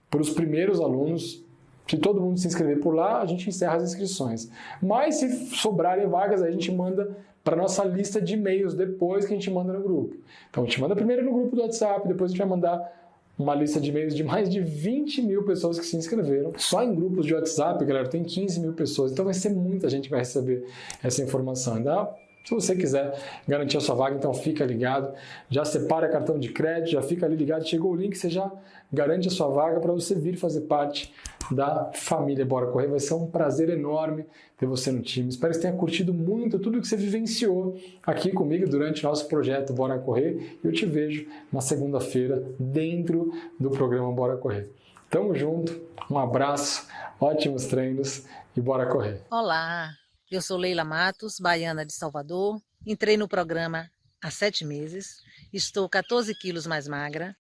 para os primeiros alunos, se todo mundo se inscrever por lá, a gente encerra as inscrições. Mas se sobrarem vagas, a gente manda para a nossa lista de e-mails depois que a gente manda no grupo. Então a gente manda primeiro no grupo do WhatsApp, depois a gente vai mandar uma lista de e-mails de mais de 20 mil pessoas que se inscreveram. Só em grupos de WhatsApp, galera, tem 15 mil pessoas. Então vai ser muita gente que vai receber essa informação. Então, se você quiser garantir a sua vaga, então fica ligado. Já separa cartão de crédito, já fica ali ligado. Chegou o link, você já garante a sua vaga para você vir fazer parte da família Bora Correr. Vai ser um prazer enorme ter você no time. Espero que você tenha curtido muito tudo que você vivenciou aqui comigo durante o nosso projeto Bora Correr. E eu te vejo na segunda-feira dentro do programa Bora Correr. Tamo junto, um abraço, ótimos treinos e bora correr. Olá, eu sou Leila Matos, baiana de Salvador. Entrei no programa há 7 meses. Estou 14 quilos mais magra,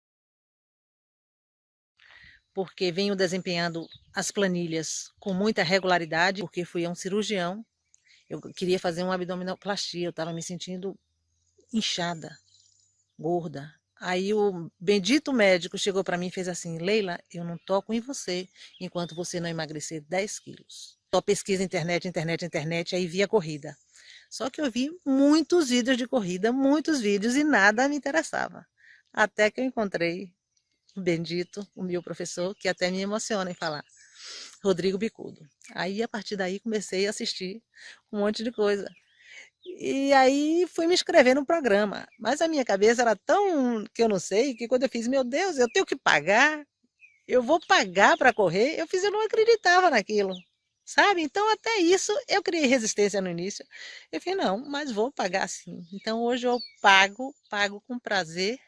porque venho desempenhando as planilhas com muita regularidade, porque fui a um cirurgião. Eu queria fazer uma abdominoplastia, eu estava me sentindo inchada, gorda. Aí o bendito médico chegou para mim e fez assim: Leila, eu não toco em você enquanto você não emagrecer 10 quilos. Só pesquisa internet, aí vi a corrida. Só que eu vi muitos vídeos de corrida, muitos vídeos, e nada me interessava. Até que eu encontrei o bendito, o meu professor, que até me emociona em falar, Rodrigo Bicudo. Aí, a partir daí, comecei a assistir um monte de coisa. E aí, fui me inscrever no programa. Mas a minha cabeça era tão que eu não sei, que quando eu fiz, meu Deus, eu tenho que pagar? Eu vou pagar para correr? Eu não acreditava naquilo, sabe? Então, até isso, eu criei resistência no início. Eu falei, não, mas vou pagar sim. Então, hoje eu pago com prazer.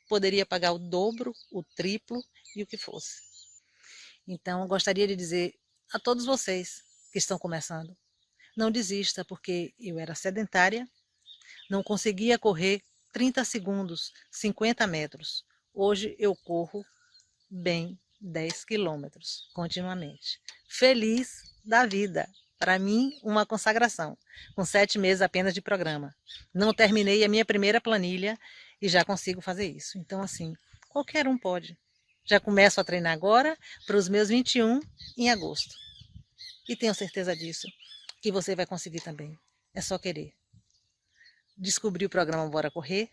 Poderia pagar o dobro, o triplo e o que fosse. Então, eu gostaria de dizer a todos vocês que estão começando, não desista, porque eu era sedentária, não conseguia correr 30 segundos, 50 metros. Hoje eu corro bem 10 quilômetros, continuamente. Feliz da vida. Para mim, uma consagração. Com 7 meses apenas de programa. Não terminei a minha primeira planilha e já consigo fazer isso. Então, assim, qualquer um pode. Já começo a treinar agora para os meus 21 em agosto. E tenho certeza disso, que você vai conseguir também. É só querer. Descobri o programa Bora Correr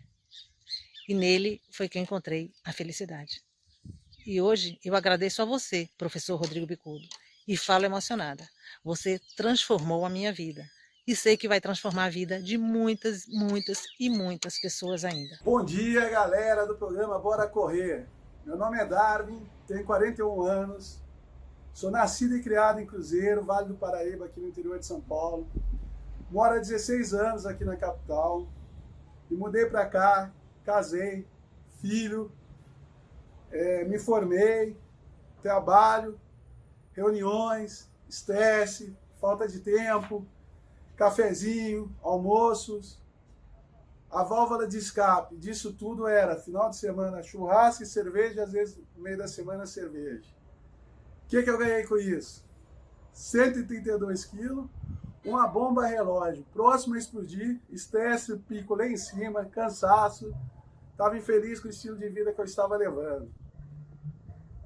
e nele foi que eu encontrei a felicidade. E hoje eu agradeço a você, professor Rodrigo Bicudo, e falo emocionada. Você transformou a minha vida. E sei que vai transformar a vida de muitas, muitas e muitas pessoas ainda. Bom dia, galera do programa Bora Correr. Meu nome é Darwin, tenho 41 anos, sou nascido e criado em Cruzeiro, Vale do Paraíba, aqui no interior de São Paulo. Moro há 16 anos aqui na capital. Me mudei para cá, casei, filho, me formei, trabalho, reuniões, estresse, falta de tempo, cafezinho, almoços. A válvula de escape disso tudo era, final de semana, churrasco e cerveja, às vezes no meio da semana, cerveja. O que eu ganhei com isso? 132 quilos, uma bomba relógio próximo a explodir, estresse, pico lá em cima, cansaço, estava infeliz com o estilo de vida que eu estava levando.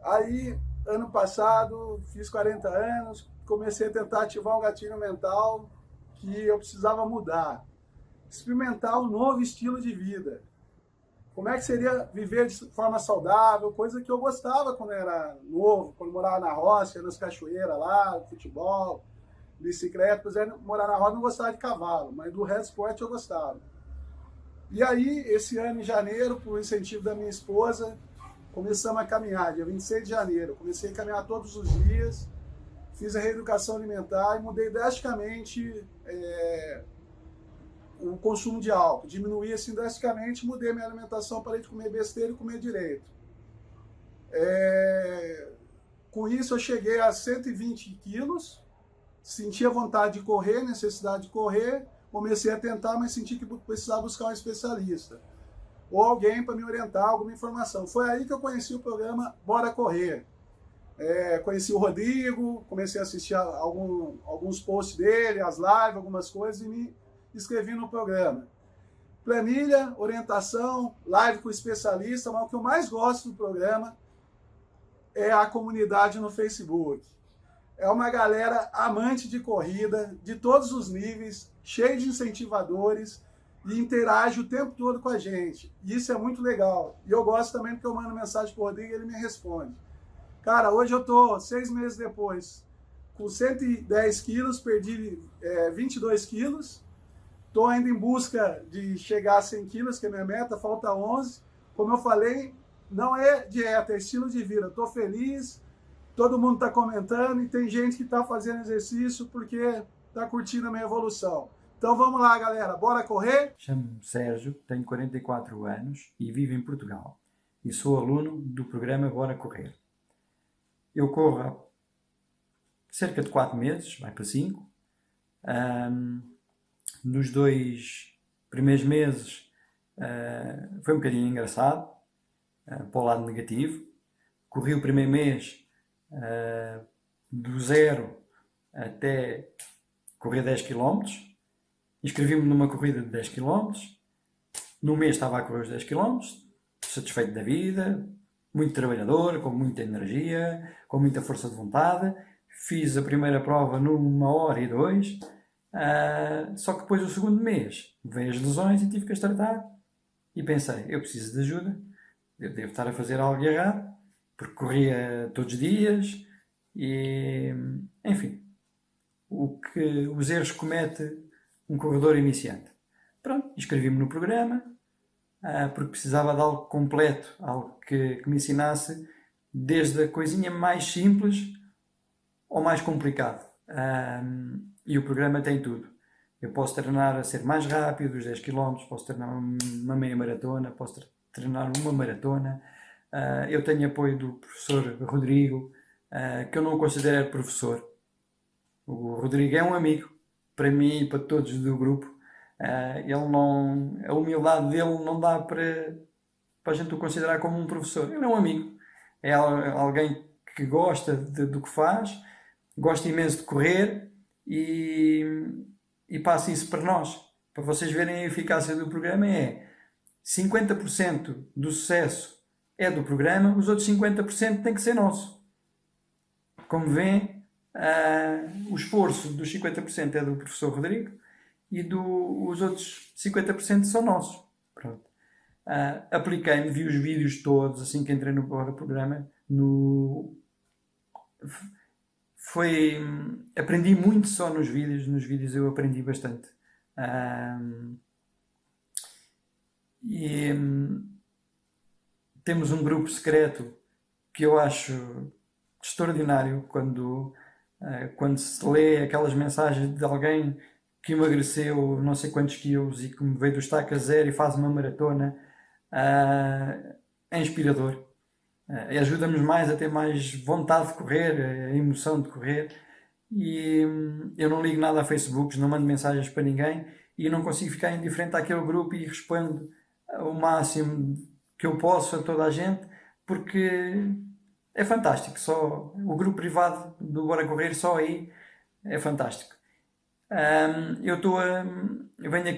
Aí, ano passado, fiz 40 anos, comecei a tentar ativar um gatilho mental que eu precisava mudar. Experimentar um novo estilo de vida. Como é que seria viver de forma saudável, coisa que eu gostava quando era novo, quando morava na roça, nas cachoeiras lá, futebol, bicicleta. Pois é, morar na roça não gostava de cavalo, mas do resto esporte eu gostava. E aí, esse ano em janeiro, por incentivo da minha esposa, começamos a caminhar, dia 26 de janeiro. Comecei a caminhar todos os dias, fiz a reeducação alimentar e mudei drasticamente o consumo de álcool. Diminuí assim drasticamente, mudei minha alimentação, parei de comer besteira e comer direito. Com isso eu cheguei a 120 quilos, sentia vontade de correr, necessidade de correr, comecei a tentar, mas senti que precisava buscar um especialista ou alguém para me orientar, alguma informação. Foi aí que eu conheci o programa Bora Correr. Conheci o Rodrigo, comecei a assistir alguns posts dele, as lives, algumas coisas, e me inscrevi no programa. Planilha, orientação, live com especialista, mas o que eu mais gosto do programa é a comunidade no Facebook. É uma galera amante de corrida, de todos os níveis, cheio de incentivadores, e interage o tempo todo com a gente. E isso é muito legal. E eu gosto também porque eu mando mensagem pro Rodrigo e ele me responde. Cara, hoje eu tô 6 meses depois, com 110 quilos, perdi 22 quilos. Tô ainda em busca de chegar a 100 quilos, que é minha meta, falta 11. Como eu falei, não é dieta, é estilo de vida. Tô feliz, todo mundo tá comentando e tem gente que tá fazendo exercício porque tá curtindo a minha evolução. Então vamos lá, galera, bora correr? Chamo-me Sérgio, tenho 44 anos e vivo em Portugal. E sou aluno do programa Bora Correr. Eu corro há cerca de 4 meses, vai para 5. Nos 2 primeiros meses foi um bocadinho engraçado, para o lado negativo. Corri o primeiro mês do 0 até correr 10 km. Inscrevi-me numa corrida de 10 km. No mês estava a correr os 10 km, satisfeito da vida, muito trabalhador, com muita energia, com muita força de vontade. Fiz a primeira prova numa hora e 2, só que depois do segundo mês veio as lesões e tive que as tratar. E pensei, eu preciso de ajuda, eu devo estar a fazer algo errado, porque corria todos os dias e, enfim, os erros que comete um corredor iniciante. Pronto, inscrevi-me no programa, porque precisava de algo completo, algo que me ensinasse desde a coisinha mais simples ao mais complicado. E o programa tem tudo. Eu posso treinar a ser mais rápido, os 10 km, posso treinar uma meia maratona, posso treinar uma maratona. Eu tenho apoio do professor Rodrigo, que eu não considero professor. O Rodrigo é um amigo, para mim e para todos do grupo. A humildade dele não dá para a gente o considerar como um professor. Ele é um amigo, é alguém que gosta do que faz, gosta imenso de correr e passa isso para nós. Para vocês verem a eficácia do programa, 50% do sucesso é do programa, os outros 50% tem que ser nosso. Como vêem, o esforço dos 50% é do professor Rodrigo e os outros 50% são nossos. Pronto. Apliquei-me, vi os vídeos todos assim que entrei no programa. Aprendi muito só nos vídeos eu aprendi bastante. Temos um grupo secreto que eu acho extraordinário quando se lê aquelas mensagens de alguém que emagreceu não sei quantos quilos e que me veio do estaca zero e faz uma maratona. É inspirador. Ajuda-nos mais a ter mais vontade de correr, a emoção de correr. E eu não ligo nada a Facebook, não mando mensagens para ninguém e não consigo ficar indiferente àquele grupo e respondo o máximo que eu posso a toda a gente, porque é fantástico. Só o grupo privado do Bora Correr, só aí é fantástico. Eu venho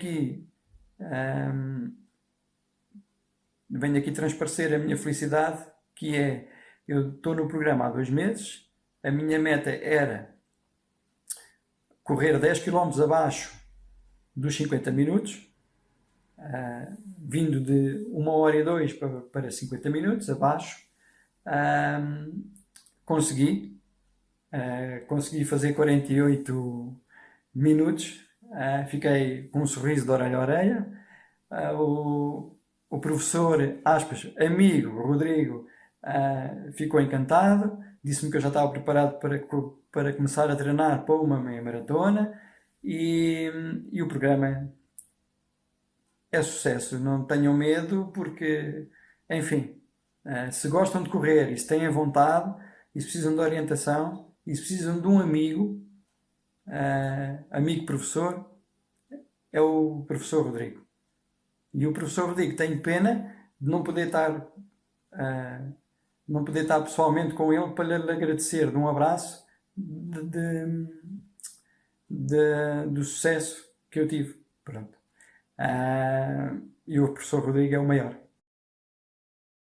aqui transparecer a minha felicidade, que é, eu estou no programa há 2 meses, a minha meta era correr 10 km abaixo dos 50 minutos, vindo de 1h02 para 50 minutos, abaixo. Consegui fazer 48 minutos, fiquei com um sorriso de orelha a orelha. O professor, aspas, amigo, Rodrigo, ficou encantado, disse-me que eu já estava preparado para começar a treinar para uma meia maratona e o programa é sucesso. Não tenham medo porque, enfim, se gostam de correr e se têm vontade e se precisam de orientação e se precisam de um amigo, amigo professor, é o professor Rodrigo. E o professor Rodrigo tem pena de não poder estar pessoalmente com ele para lhe agradecer de um abraço do sucesso que eu tive. Pronto. E o professor Rodrigo é o maior.